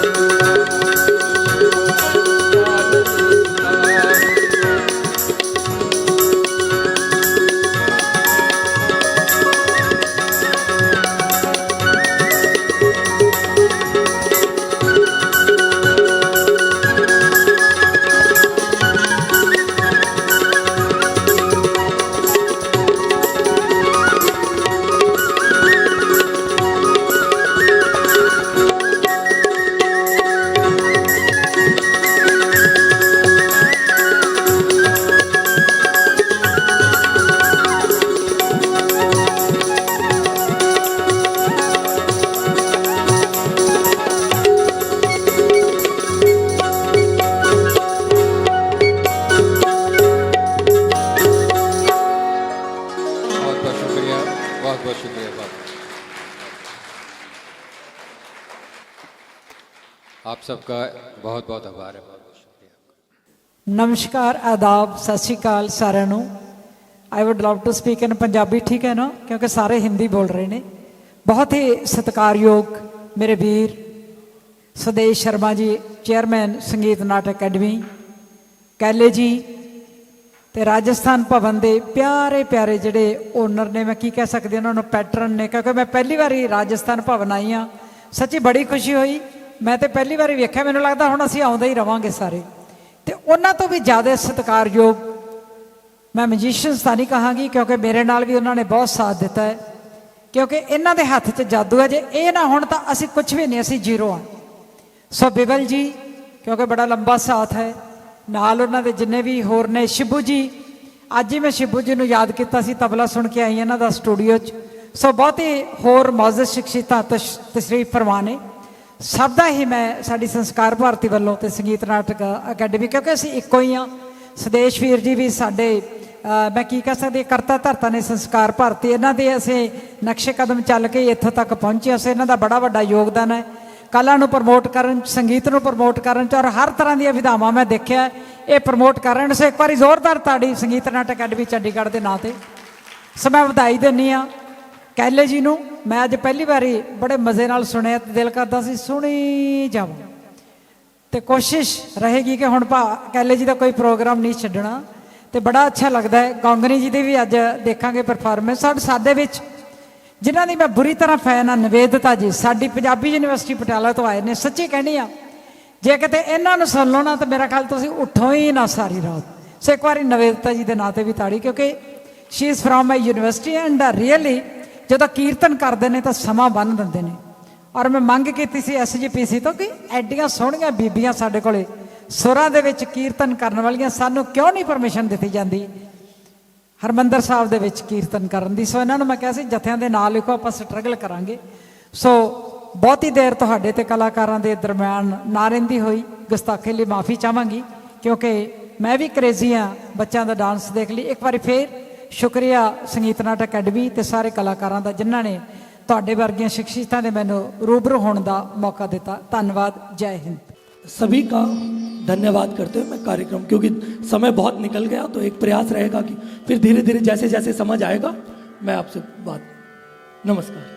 आप सबका बहुत बहुत आभार है, बहुत बहुत शुक्रिया। नमस्कार, आदाब, सत श्री अकाल साਰਿਆਂ ਨੂੰ। I would love to speak in Punjabi, ठीक है ना, क्योंकि सारे हिंदी बोल रहे हैं। बहुत ही सत्कारयोग मेरे वीर सुदेश शर्मा जी, चेयरमैन संगीत नाटक अकेडमी कैले जी, तो राजस्थान भवन के प्यारे प्यारे जोड़े ओनर ने, मैं की कह सकती उन्होंने पैटर्न ने, क्योंकि मैं पहली बारी राजस्थान भवन आई हाँ। सच्ची बड़ी खुशी हुई, मैं तो पहली बार वेख्या, मैनूं लगदा हुण असीं आउंदे ही रवांगे सारे। तो उन्हां तो भी ज़्यादा सत्कारयोग मैं म्यूजिशियंस तां नहीं कहांगी, क्योंकि मेरे नाल भी उन्होंने बहुत साथ दिता है, क्योंकि इन्हां दे हत्थ 'च जादू है। जे ये ना होण तां असीं कुछ भी नहीं, असीं जीरो हाँ। सो बिबल जी, क्योंकि बड़ा लंबा साथ है, नाल उन्हां दे जिन्ने भी होर ने, शिबू जी, अज ही मैं शिबू जी नूं याद किया सी, तबला सुन के आई इन्हां दा स्टूडियो 'च। सो बहुत ही होर मौजूद शख्सियतां तशरीफ फरमा ने। सब का ही मैं साड़ी संस्कार भारती वालों तो संगीत नाटक अकेडमी, क्योंकि असीं इक्को ही हाँ। सुदेश वीर जी भी साडे मैं की कह सकती, करता धरता ने संस्कार भारती, इन्हों के असें नक्शे कदम चल के इत्थों तक पहुँचे। अस इन्हों का बड़ा वड्डा योगदान है कला नूं प्रमोट करन, संगीत नूं प्रमोट करन और हर तरह दी विधावां मैं देखिया ये प्रमोट कर रहे हैं। सो एक बार जोरदार ताड़ी संगीत नाटक अकैडमी चंडीगढ़ के नाँ से। सो मैं वधाई देनी हाँ कैले जी नूं। मैं अज पहली बारी बड़े मज़े नाल सुनिया, दिल करता सी सुनी जावां, तो कोशिश रहेगी कि हुण कैले जी का कोई प्रोग्राम नहीं छड्डना। तो बड़ा अच्छा लगता है। गौंगनी जी की भी अज देखांगे परफॉर्मेंस। साडे विच जिन्हां दी मैं बुरी तरह फैन हाँ, निवेदिता जी साडी पंजाबी यूनिवर्सिटी पटियाला तो आए ने। सच्ची कहनी आ, जे किते इन्हां नूं सुन लो ना तो मेरा ख्याल तुसीं उठो ही ना सारी रात। सो एक बार निवेदिता जी के नाँ से भी ताड़ी, क्योंकि she is from my university and really जो कीर्तन करते हैं तो समा बन देंगे ने। और मैं मंग की सी SGPC तो कि एडियां सोहणियां बीबियां साडे कोले सुरां दे विच कीर्तन करने वालियां, सानू क्यों नहीं परमिशन दी जाती हरमंदर साहब दे विच कीर्तन करन दी। सो इन्हां नूं मैं कहा सी जत्थियां दे नाल लिखो, आपां स्ट्रगल करांगे। सो बहुती देर तुहाडे ते कलाकारां दे दरम्यान ना रहिंदी होई गुस्ताखी लई माफ़ी चाहांगी, क्योंकि मैं भी क्रेजी हाँ बच्चों का डांस देख ली। एक बार फिर शुक्रिया संगीत नाटक अकैडमी ते सारे कलाकारां दा जिन्हां ने तुहाडे वर्गियां शख्सियतां दे मैनूं रूबरू होने का मौका दिता। धन्यवाद। जय हिंद। सभी का धन्यवाद करते हुए मैं कार्यक्रम, क्योंकि समय बहुत निकल गया, तो एक प्रयास रहेगा कि फिर धीरे धीरे जैसे जैसे समझ आएगा मैं आपसे बात। नमस्कार।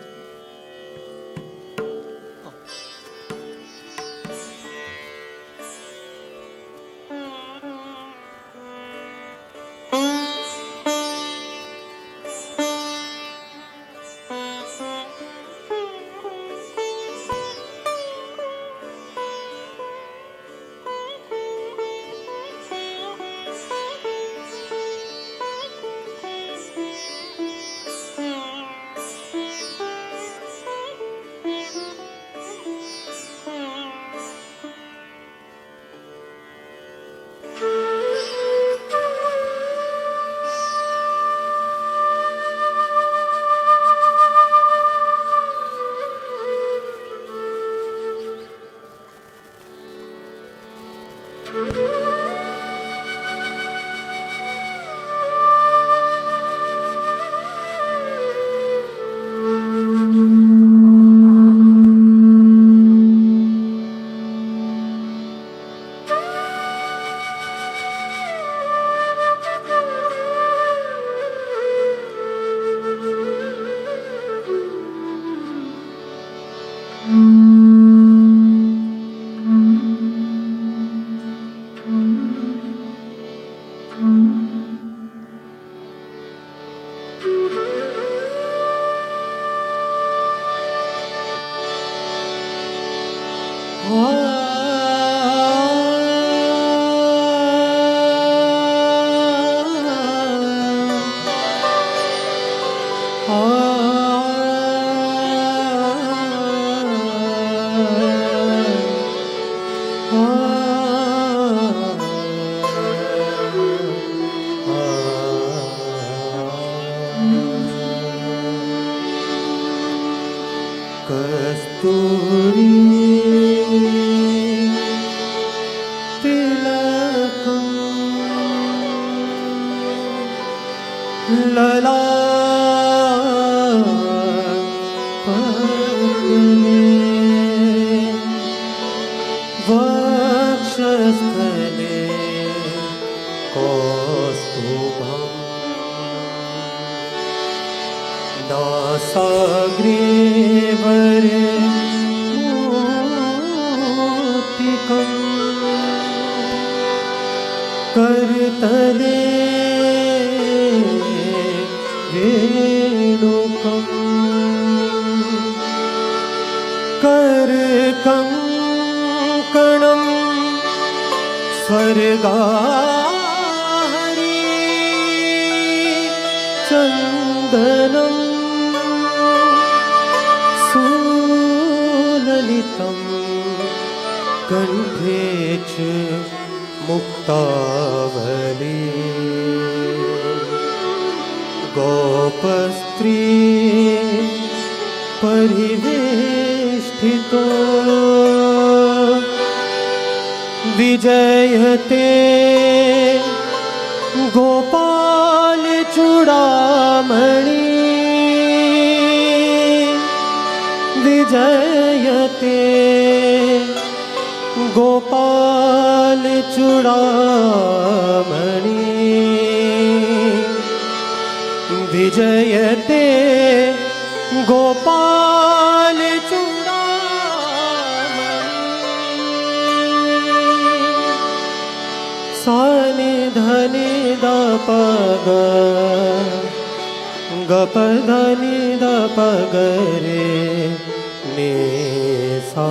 विजयते गोपाल चूड़ामणि विजयते गोपाल चूड़ामणि विजयते गोपाल चूड़ामणि सानि धनि द पग गप धनि द पग रे ने सा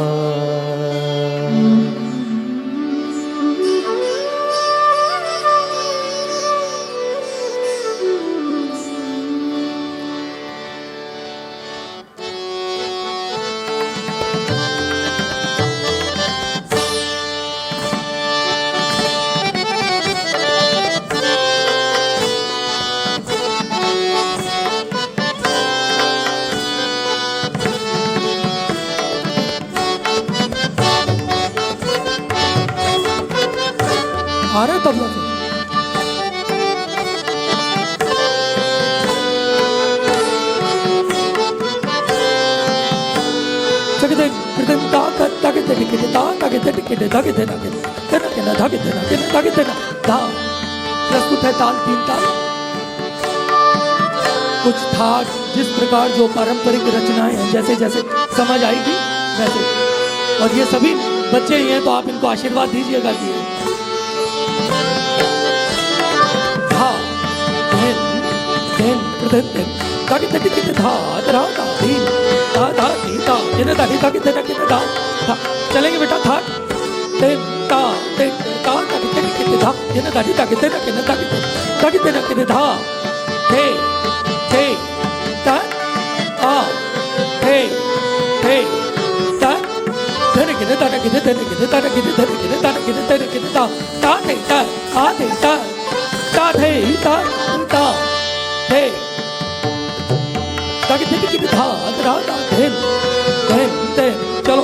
आ रहा है तबला से जगदे कृतन ताकत ताकत टिकट ताकत टिकट ताकत ताकत तेरा केना ताकत ताकत धा प्रस्तुत है ताल तीन ताल कुछ था जिस प्रकार जो पारंपरिक रचनाएं हैं जैसे जैसे समझ आएगी वैसे और ये सभी बच्चे ही हैं तो आप इनको आशीर्वाद दीजिएगा कि चलेंगे बेटा था चलो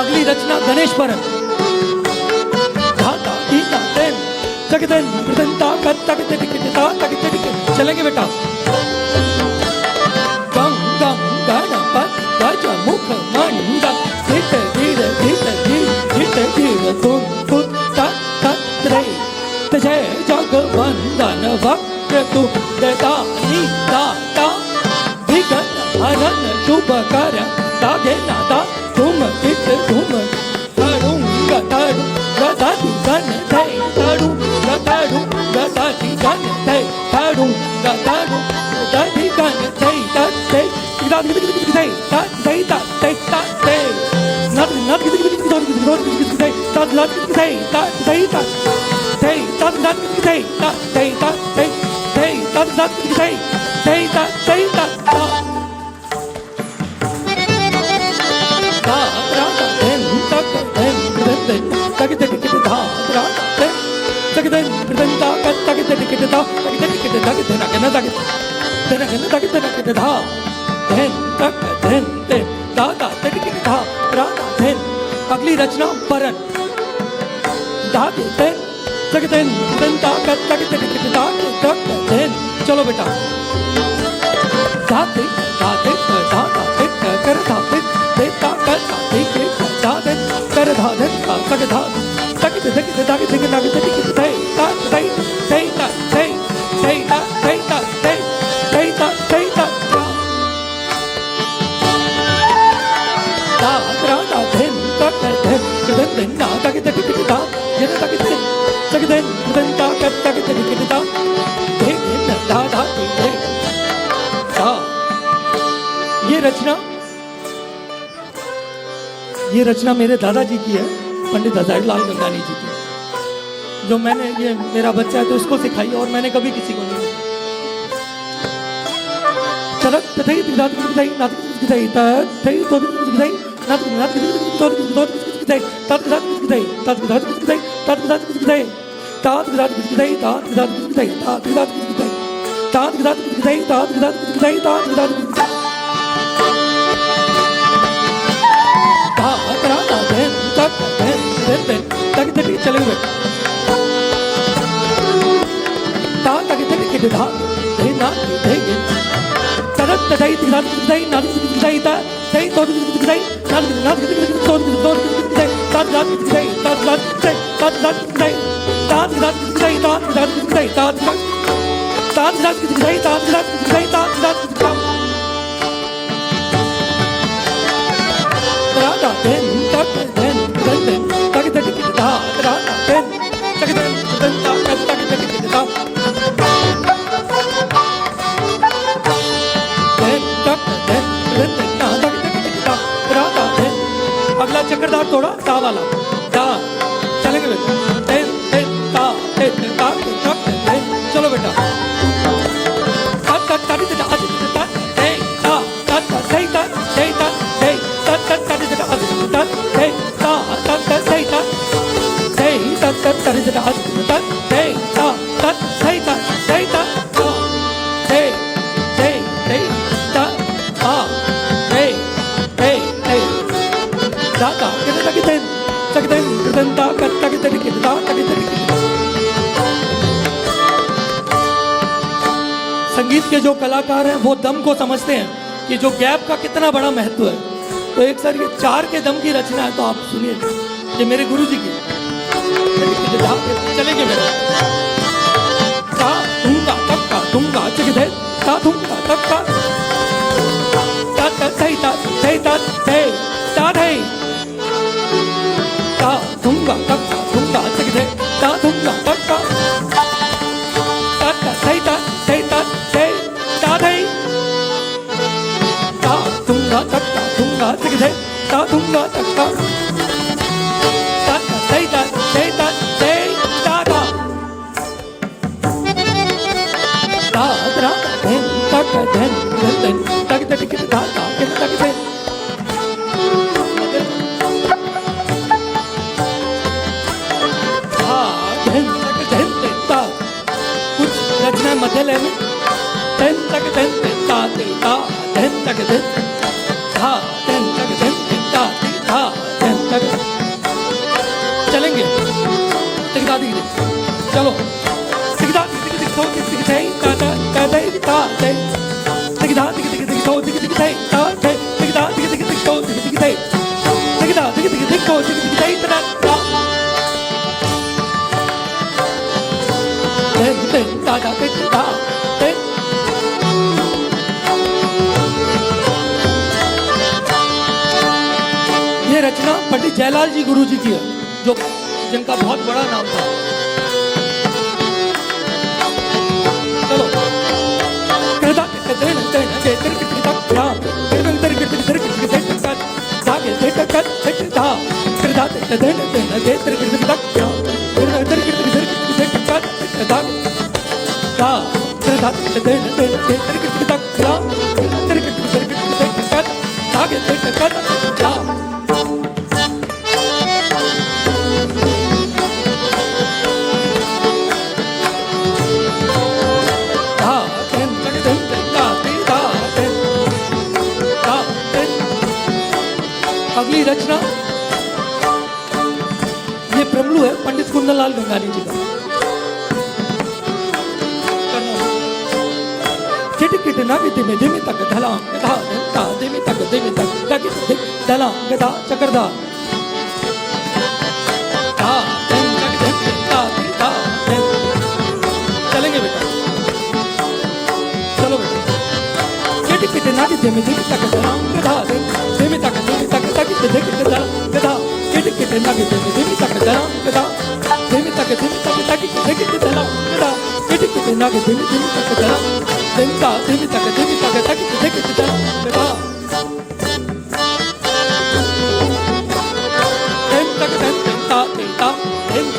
अगली रचना गणेश परम चलेंगे बेटा गम गम गणपत गज मुख मंड धीर धीर धीर धीर धीर धुन धुन रे जय जगवंदन वक्र तु दानी दाता विघ्न हरन शुभ कर दागे नादा तुम चित तुम तरुण गतरु गदाति गण थे तरुण गतरु गदाति गण थे तरुण गतरु गदाति गण थे तते गदाति गदाति थे तते तते तते नद नद गदाति गदाति गदाति थे तद लद थे तते तते तद लद थे तते तते थे तद लद थे तते तते अगली रचना परन चलो बेटा ये ये रचना मेरे दादाजी की है, पंडित हजारी लाल गंगानी जी की, जो मैंने, ये मेरा बच्चा है तो उसको सिखाई और मैंने कभी किसी को नहीं सिखाई। चरक तथई तिदात तथई नात तथई तथई तो तथई नात नात तो तथई तात तात तथई तात तात तथई तात तात तथई तात तात तथई तात तात तथई तात तात तथई तात तात तथई तात तात तथई तात तात चलेंगे ता तक तक के धा दे ना देगे तरत तई तिरात तई ना तई ता तई तो तई ना ना तो तई ता ता तई ता ता तई ता ता तई ता ता तई ता ता तई ता ता ता तई ता ता तई ता ता Radha den tak den den tak tak da Radha den tak den den tak tak tak da den tak den den da tak tak da Radha den अगला चक्रधार थोड़ा ता वाला दा चलेंगे बेटा den den ता den ता tak den चलो बेटा tak tak tak da tak tak hey ता tak tak hey ता hey ता hey tak tak tak da tak hey ता tak tak hey ता hey tak tak tak da tak hey ता tak hey ता hey ता hey hey hey ता hey hey hey da da kita ta ta kita संगीत के जो कलाकार हैं वो दम को समझते हैं कि जो गैप का कितना बड़ा महत्व है। तो एक सर ये 4 के दम की रचना है, तो आप सुनिए, ये मेरे गुरुजी की चलेंगे मेरे ता दूंगा तक्का दूंगा चिकदे ता दूंगा तक्का ता ता सही ता सही ता सही ता सही ता दूंगा तक्का दूंगा चिकदे ता दूंगा तक्का ता ता सही ता सही ता सही ता सही ता दूंगा तक्का दूंगा चिकदे ता दूंगा तक्का ता ता सही ता सही ता सही ता ता ता ता धन तक धन धन तक तक के ता ता के तक से धन तक धन ता कुछ रचना मध्य लय में धन तक धन ता ता धन तक धन धा धन तक धन ता धा धन तक चलेंगे टिकदा दी चलो टिकदा टिक तो टिक थे ता ता ता ता थे टिकदा टिक तो टिक थे ता थे टिकदा टिक तो टिक थे टिकदा टिक तो टिक थे ता ता थे थे ता ता टिक ता थे ये रचना पंडित जयलाल जी गुरु जी की है, जो जिनका बहुत बड़ा नाम था। चलो कृदा कदन तन के तर के तक राम कृदन तर के तर के तक जागे ते तक ता कृदा कदन तन के तर के तक राम कृदन तर के तर के तक जागे ता कृदा कदन तन के तर के तक राम तर के तर के तक जागे ते तक राम अगली रचना ये प्रमलू है पंडित कुंदनलाल गंगानी जी का। चिटकिट नाग दिमे दिमे तक धला गधा धा दिमे तक तक धला गधा चक्रधा धा धन तक धा धा चलेंगे बेटा चलो बेटा चिटकिट नाग दिमे दिमे तक धला गधा दिमे तक तक गधा चिटकिट नाग दिमे तक धला गधा दिमे तक धला गधा चिटकिट नाग दिमे तक धला दिनता दिमे तक धला गधा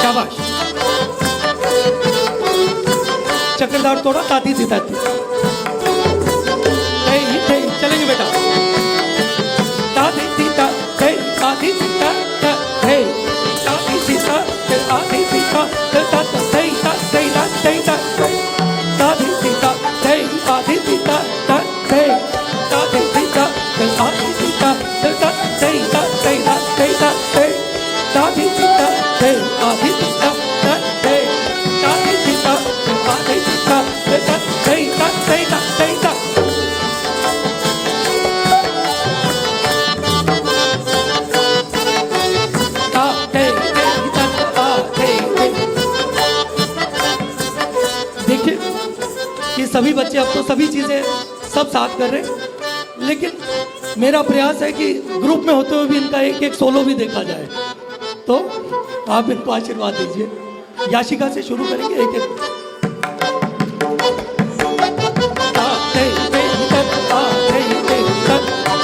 शाबाश। चक्रधार तोड़ा, ताती थी ताती। चलेंगे बेटा। ताती थी ता, ताती थी ता, ताती थी ता, ताती थी ता, ताती थी ता, ताती थी ता, ताती थी ता, ताती थी ता, ताती थी ता, ताती थी ता, ताती थी ता, ताती थी ता, ताती थी ता, देखिए ये सभी बच्चे अब तो सभी चीजें सब साथ कर रहे हैं, लेकिन मेरा प्रयास है कि ग्रुप में होते हुए भी इनका एक एक सोलो भी देखा जाए। तो आप इनको आशीर्वाद दीजिए। याशिका से शुरू करेंगे एक एक।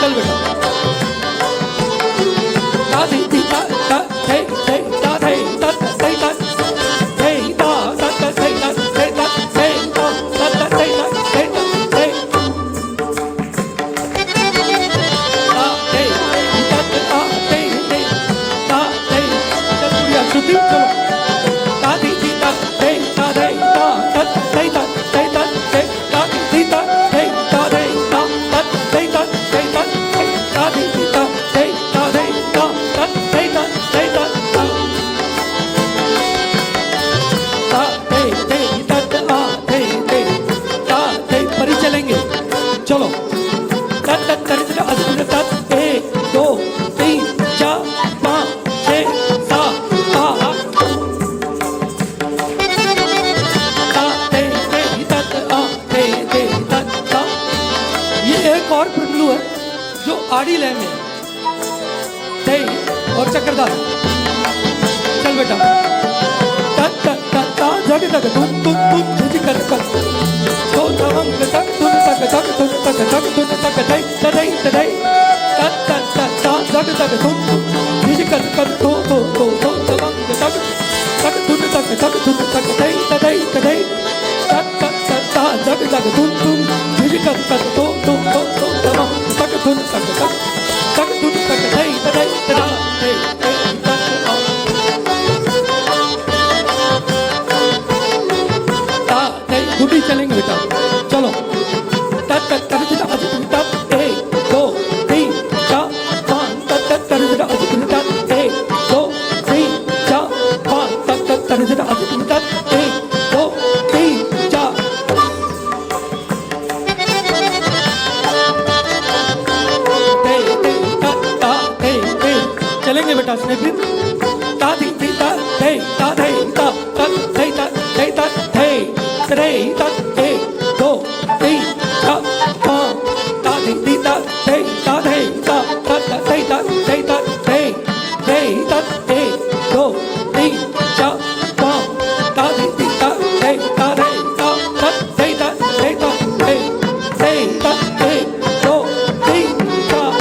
चल बेटा। चलो। एक दो तीन चार पाँच छः सात आठ। ये एक और प्रगलू है जो आड़ी लय में है और चक्रधार। चल बेटा। जग तक तुम झुझ कर तो तवम तक तुम तक तक तुम तक तक तुम तक तई तई तई तक तक तक जग तक तुम झुझ कर तो तवम तक तक तुम तक तक तुम तक तई तई तई तक तक जग तक तुम झुझ कर तो तवम तक तुम तक तक तुम तक तई तई तई गुड्डी चलेंगे बेटा। चलो। तक तक कर दिया अजून तक। एक दो तीन चार पाँच तक तक कर दिया अजून तक। एक दो तीन चार पाँच तक तक कर दिया अजून तक। एक दो तीन चार। बेटा स्नेहित ता धी धी ता थे ता थे ता ता थे ता थे ता थे रे ता 1 2 3 4 5 ता धी धी ता थे ता थे ता ता थे ता थे ता थे रे ता 1 2 3 4 5 ता धी धी ता थे ता थे ता ता थे ता थे ता थे रे ता 1 2 3 4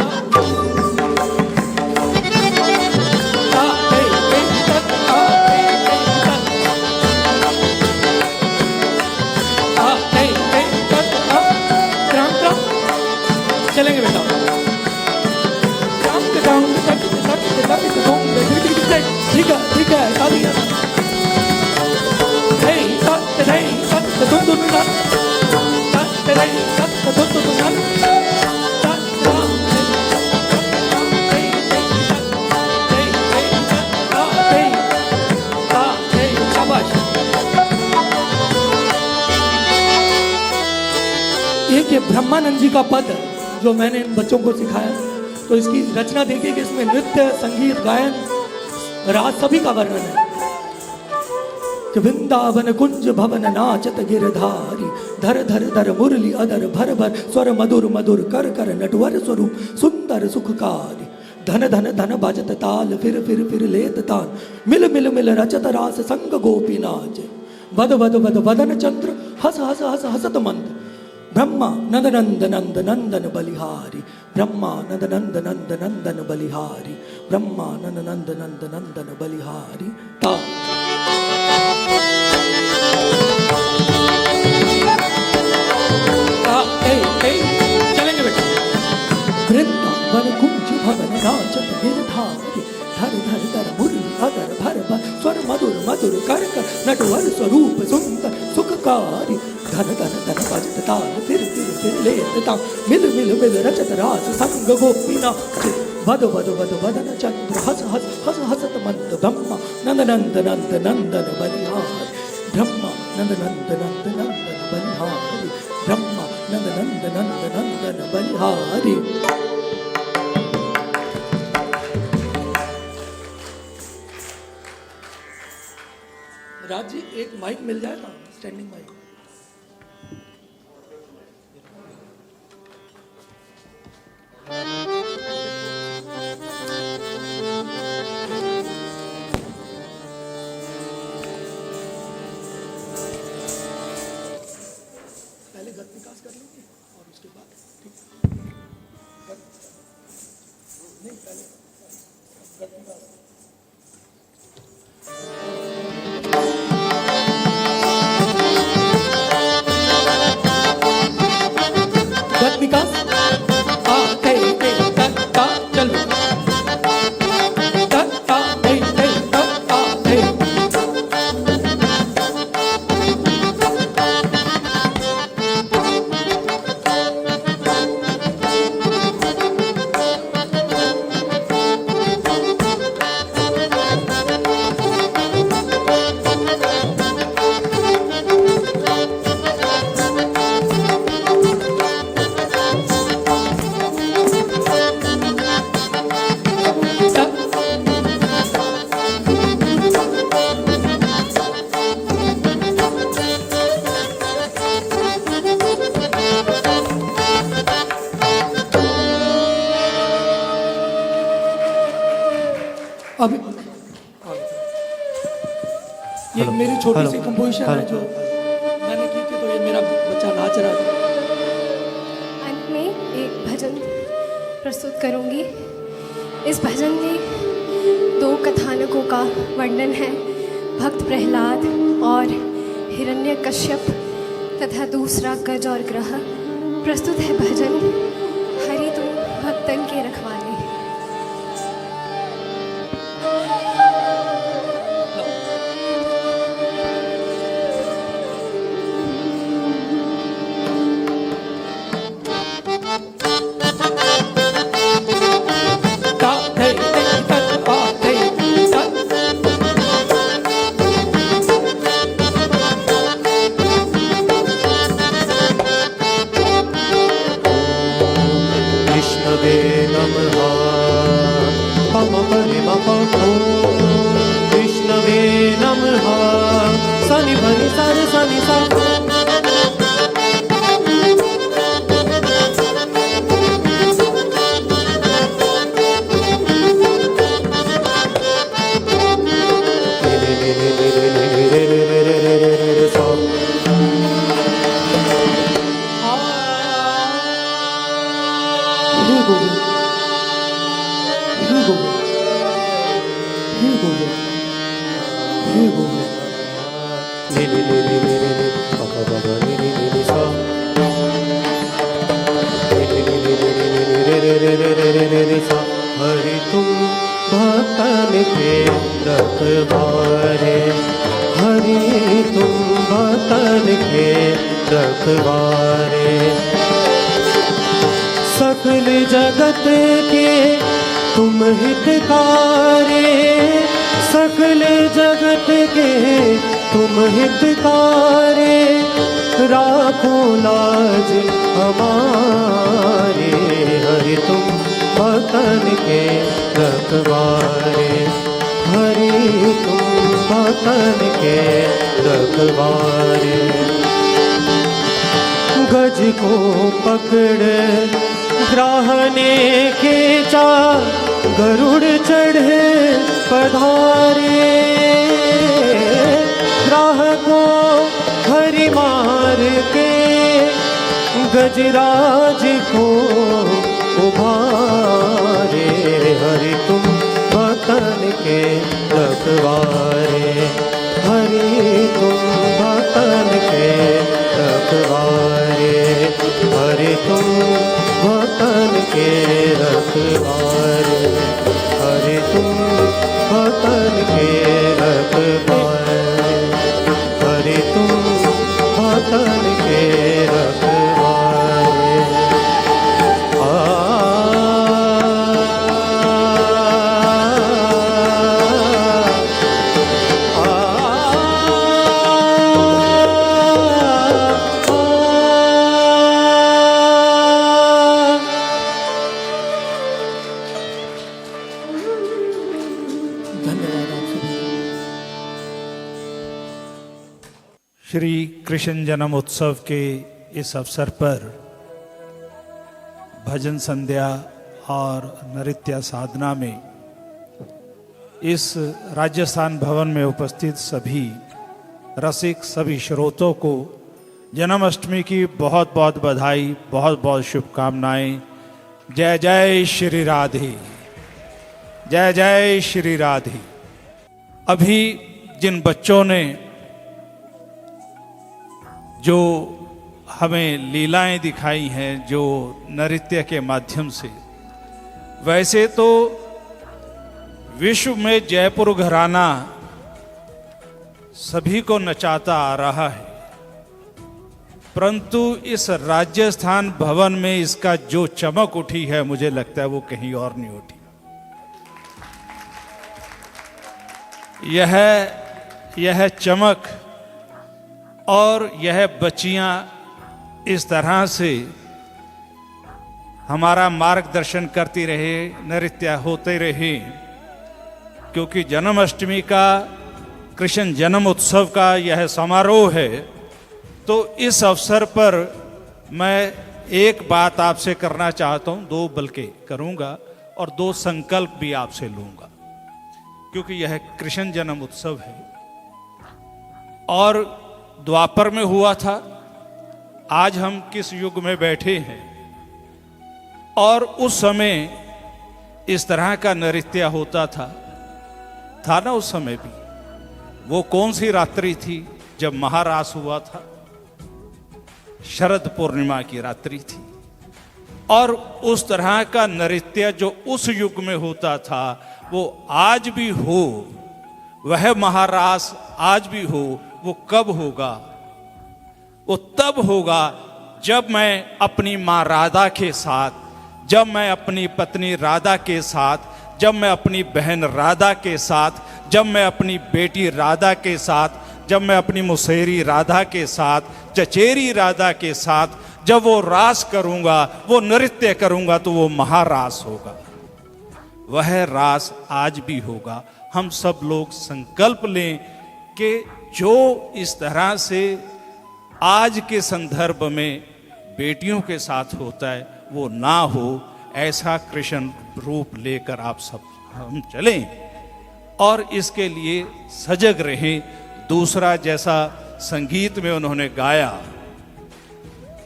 चलेंगे बेटा ठीक है ठीक है एक ये ब्रह्मानंद जी का पद जो मैंने इन बच्चों को सिखाया, तो इसकी रचना देखिए कि इसमें नृत्य संगीत गायन रास सभी का वर्णन है कि वृंदावन कुंज भवन नाचत गिरधारी धर धर धर मुरली अदर भर भर स्वर मधुर मधुर कर कर नटवर स्वरूप सुंदर सुखकारी धन धन धन बाजत ताल फिर लेत तान मिल मिल मिल रचत रास संग गोपी नाच वद वद वद वदन चंद्र हस हस हस हसत मंद ब्रह्मा नंद नंद नंद नंदन बलिहारी ब्रह्मा नंद नंद नंद नंदन बलिहारी ब्रह्मा नंद नंद नंद नंदन बलिहारी ता चलेंगे बेटा वृंदावन कुंज भवन नाचत गिरधारी धर धर धर मुरली अदर भर भर स्वर मधुर मधुर कर कर नटवर स्वरूप सुंदर सुखकारी धन धन धन बजत ताल फिर लेत ताल मिल मिल मिल रचत रास संग गोपी नाच वद वद वद वदन चंद्र हस हस हस हसत मंद ब्रह्मा नंद नंद नंद नंदन बलिहारी ब्रह्मा नंद नंद नंद नंदन बलिहारी ब्रह्मा नंद नंद नंद नंदन बलिहारी। राज जी एक माइक मिल जाएगा, स्टैंडिंग माइक। पहले गत विकास कर लेंगे और उसके बाद ठीक नहीं, पहले गत विकास। गत विकास चलो अभी ये मेरी छोटी सी कंपोजिशन है जो मैंने की थी, तो ये मेरा बच्चा नाच रहा था। अंत में एक भजन प्रस्तुत करूंगी। इस भजन में 2 कथानकों का वर्णन है, भक्त प्रहलाद और हिरण्यकश्यप तथा दूसरा गज और ग्रह। प्रस्तुत है भजन हरि तुम भक्तन के रखवाले। पम परे म प ओम विष्णवे नमः सनि पनि सा रे सनि सा हरि तुम भक्तन के रखवारे हरि तुम भक्तन के रखवारे सकल जगत के तुम हितकारे सकल जगत के तुम हितकारे राखो लाज हमारे हरि तुम भक्तन के रखवारे हरि तुम भक्तन के रखवारे गज को पकड़ ग्राहने के चा गरुड़ चढ़े पधारे ग्राह को हरि मार के गजराज को उभारे हरि तुम भक्तन के रखवारे हरि तुम भक्तन के रखवारे हरि तुम भक्तन के रखवारे हरि तुम भक्तन के रखवारे हरि तुम भक्तन के रखवारे श्री कृष्ण जन्म उत्सव के इस अवसर पर भजन संध्या और नृत्य साधना में इस राजस्थान भवन में उपस्थित सभी रसिक सभी श्रोतों को जन्माष्टमी की बहुत बहुत बधाई बहुत बहुत शुभकामनाएं। जय जय श्री राधे जय जय श्री राधे। अभी जिन बच्चों ने जो हमें लीलाएं दिखाई हैं जो नृत्य के माध्यम से, वैसे तो विश्व में जयपुर घराना सभी को नचाता आ रहा है, परंतु इस राजस्थान भवन में इसका जो चमक उठी है मुझे लगता है वो कहीं और नहीं उठी। यह चमक और यह बच्चियां इस तरह से हमारा मार्गदर्शन करती रहे, नृत्य होते रहे, क्योंकि जन्माष्टमी का कृष्ण जन्म उत्सव का यह समारोह है। तो इस अवसर पर मैं एक बात आपसे करना चाहता हूं, दो बल्कि करूंगा और दो संकल्प भी आपसे लूंगा, क्योंकि यह कृष्ण जन्म उत्सव है और द्वापर में हुआ था। आज हम किस युग में बैठे हैं और उस समय इस तरह का नृत्य होता था ना उस समय भी। वो कौन सी रात्रि थी जब महारास हुआ था? शरद पूर्णिमा की रात्रि थी। और उस तरह का नृत्य जो उस युग में होता था वो आज भी हो, वह महारास आज भी हो। वो कब होगा? वो तब होगा जब मैं अपनी मां राधा के साथ, जब मैं अपनी पत्नी राधा के साथ, जब मैं अपनी बहन राधा के साथ, जब मैं अपनी बेटी राधा के साथ, जब मैं अपनी मुसेरी राधा के साथ, चचेरी राधा के साथ जब वो रास करूंगा, वो नृत्य करूंगा, तो वो महारास होगा। वह रास आज भी होगा। हम सब लोग संकल्प लें कि जो इस तरह से आज के संदर्भ में बेटियों के साथ होता है वो ना हो, ऐसा कृष्ण रूप लेकर आप सब हम चलें और इसके लिए सजग रहें। दूसरा, जैसा संगीत में उन्होंने गाया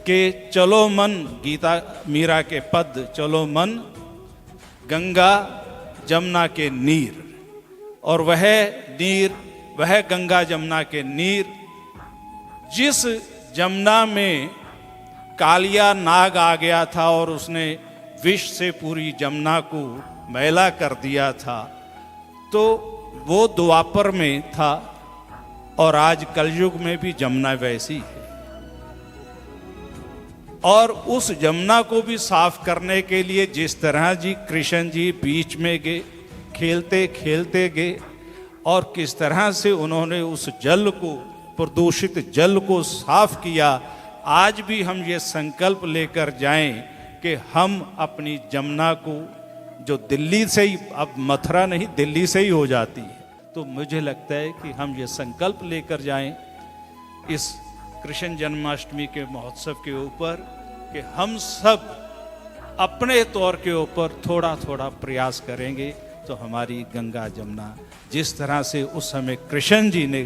कि चलो मन, गीता मीरा के पद, चलो मन गंगा जमुना के नीर, और वह नीर, वह गंगा जमुना के नीर, जिस जमुना में कालिया नाग आ गया था और उसने विष से पूरी जमुना को मैला कर दिया था, तो वो द्वापर में था और आज कलयुग में भी जमुना वैसी है। और उस जमुना को भी साफ करने के लिए जिस तरह जी कृष्ण जी बीच में गए, खेलते खेलते गए, और किस तरह से उन्होंने उस जल को, प्रदूषित जल को साफ किया, आज भी हम ये संकल्प लेकर जाएं कि हम अपनी जमुना को, जो दिल्ली से ही, अब मथुरा नहीं दिल्ली से ही हो जाती है, तो मुझे लगता है कि हम ये संकल्प लेकर जाएं इस कृष्ण जन्माष्टमी के महोत्सव के ऊपर कि हम सब अपने तौर के ऊपर थोड़ा थोड़ा प्रयास करेंगे तो हमारी गंगा जमुना, जिस तरह से उस समय कृष्ण जी ने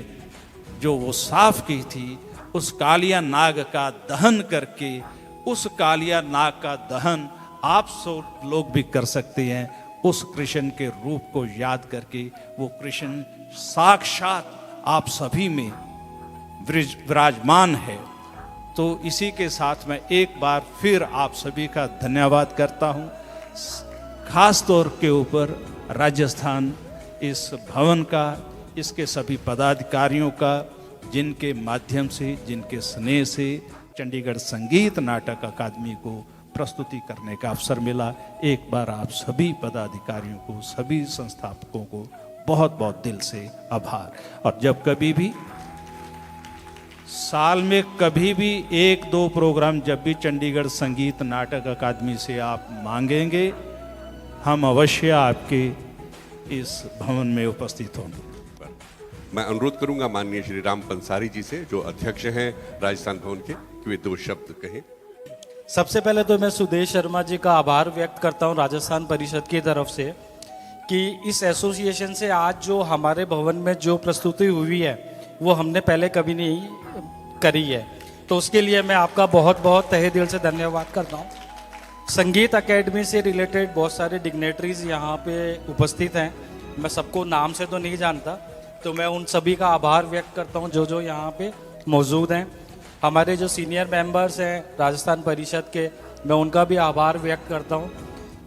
जो वो साफ की थी, उस कालिया नाग का दहन करके, उस कालिया नाग का दहन आप सब लोग भी कर सकते हैं। उस कृष्ण के रूप को याद करके, वो कृष्ण साक्षात आप सभी में विराजमान है। तो इसी के साथ मैं एक बार फिर आप सभी का धन्यवाद करता हूँ, खास तौर के ऊपर राजस्थान इस भवन का, इसके सभी पदाधिकारियों का, जिनके माध्यम से, जिनके स्नेह से चंडीगढ़ संगीत नाटक अकादमी को प्रस्तुति करने का अवसर मिला। एक बार आप सभी पदाधिकारियों को, सभी संस्थापकों को बहुत बहुत दिल से आभार। और जब कभी भी साल में कभी भी 1-2 प्रोग्राम जब भी चंडीगढ़ संगीत नाटक अकादमी से आप मांगेंगे, हम अवश्य आपके इस भवन में उपस्थित होंगे। मैं अनुरोध करूंगा माननीय श्री राम पंसारी जी से, जो अध्यक्ष हैं राजस्थान भवन के, कि वे 2 शब्द कहें। सबसे पहले तो मैं सुदेश शर्मा जी का आभार व्यक्त करता हूं राजस्थान परिषद की तरफ से कि इस एसोसिएशन से आज जो हमारे भवन में जो प्रस्तुति हुई है वो हमने पहले कभी नहीं करी है, तो उसके लिए मैं आपका बहुत बहुत तहे दिल से धन्यवाद करता हूं। संगीत एकेडमी से रिलेटेड बहुत सारे डिग्नेटरीज यहाँ पे उपस्थित हैं, मैं सबको नाम से तो नहीं जानता, तो मैं उन सभी का आभार व्यक्त करता हूँ जो यहाँ पे मौजूद हैं। हमारे जो सीनियर मेंबर्स हैं राजस्थान परिषद के, मैं उनका भी आभार व्यक्त करता हूँ।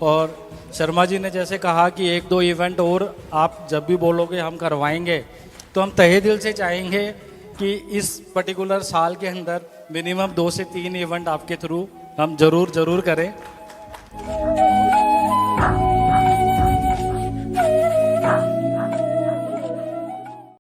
और शर्मा जी ने जैसे कहा कि 1-2 इवेंट और आप जब भी बोलोगे हम करवाएंगे, तो हम तहे दिल से चाहेंगे कि इस पर्टिकुलर साल के अंदर मिनिमम 2 से 3 इवेंट आपके थ्रू हम जरूर करें।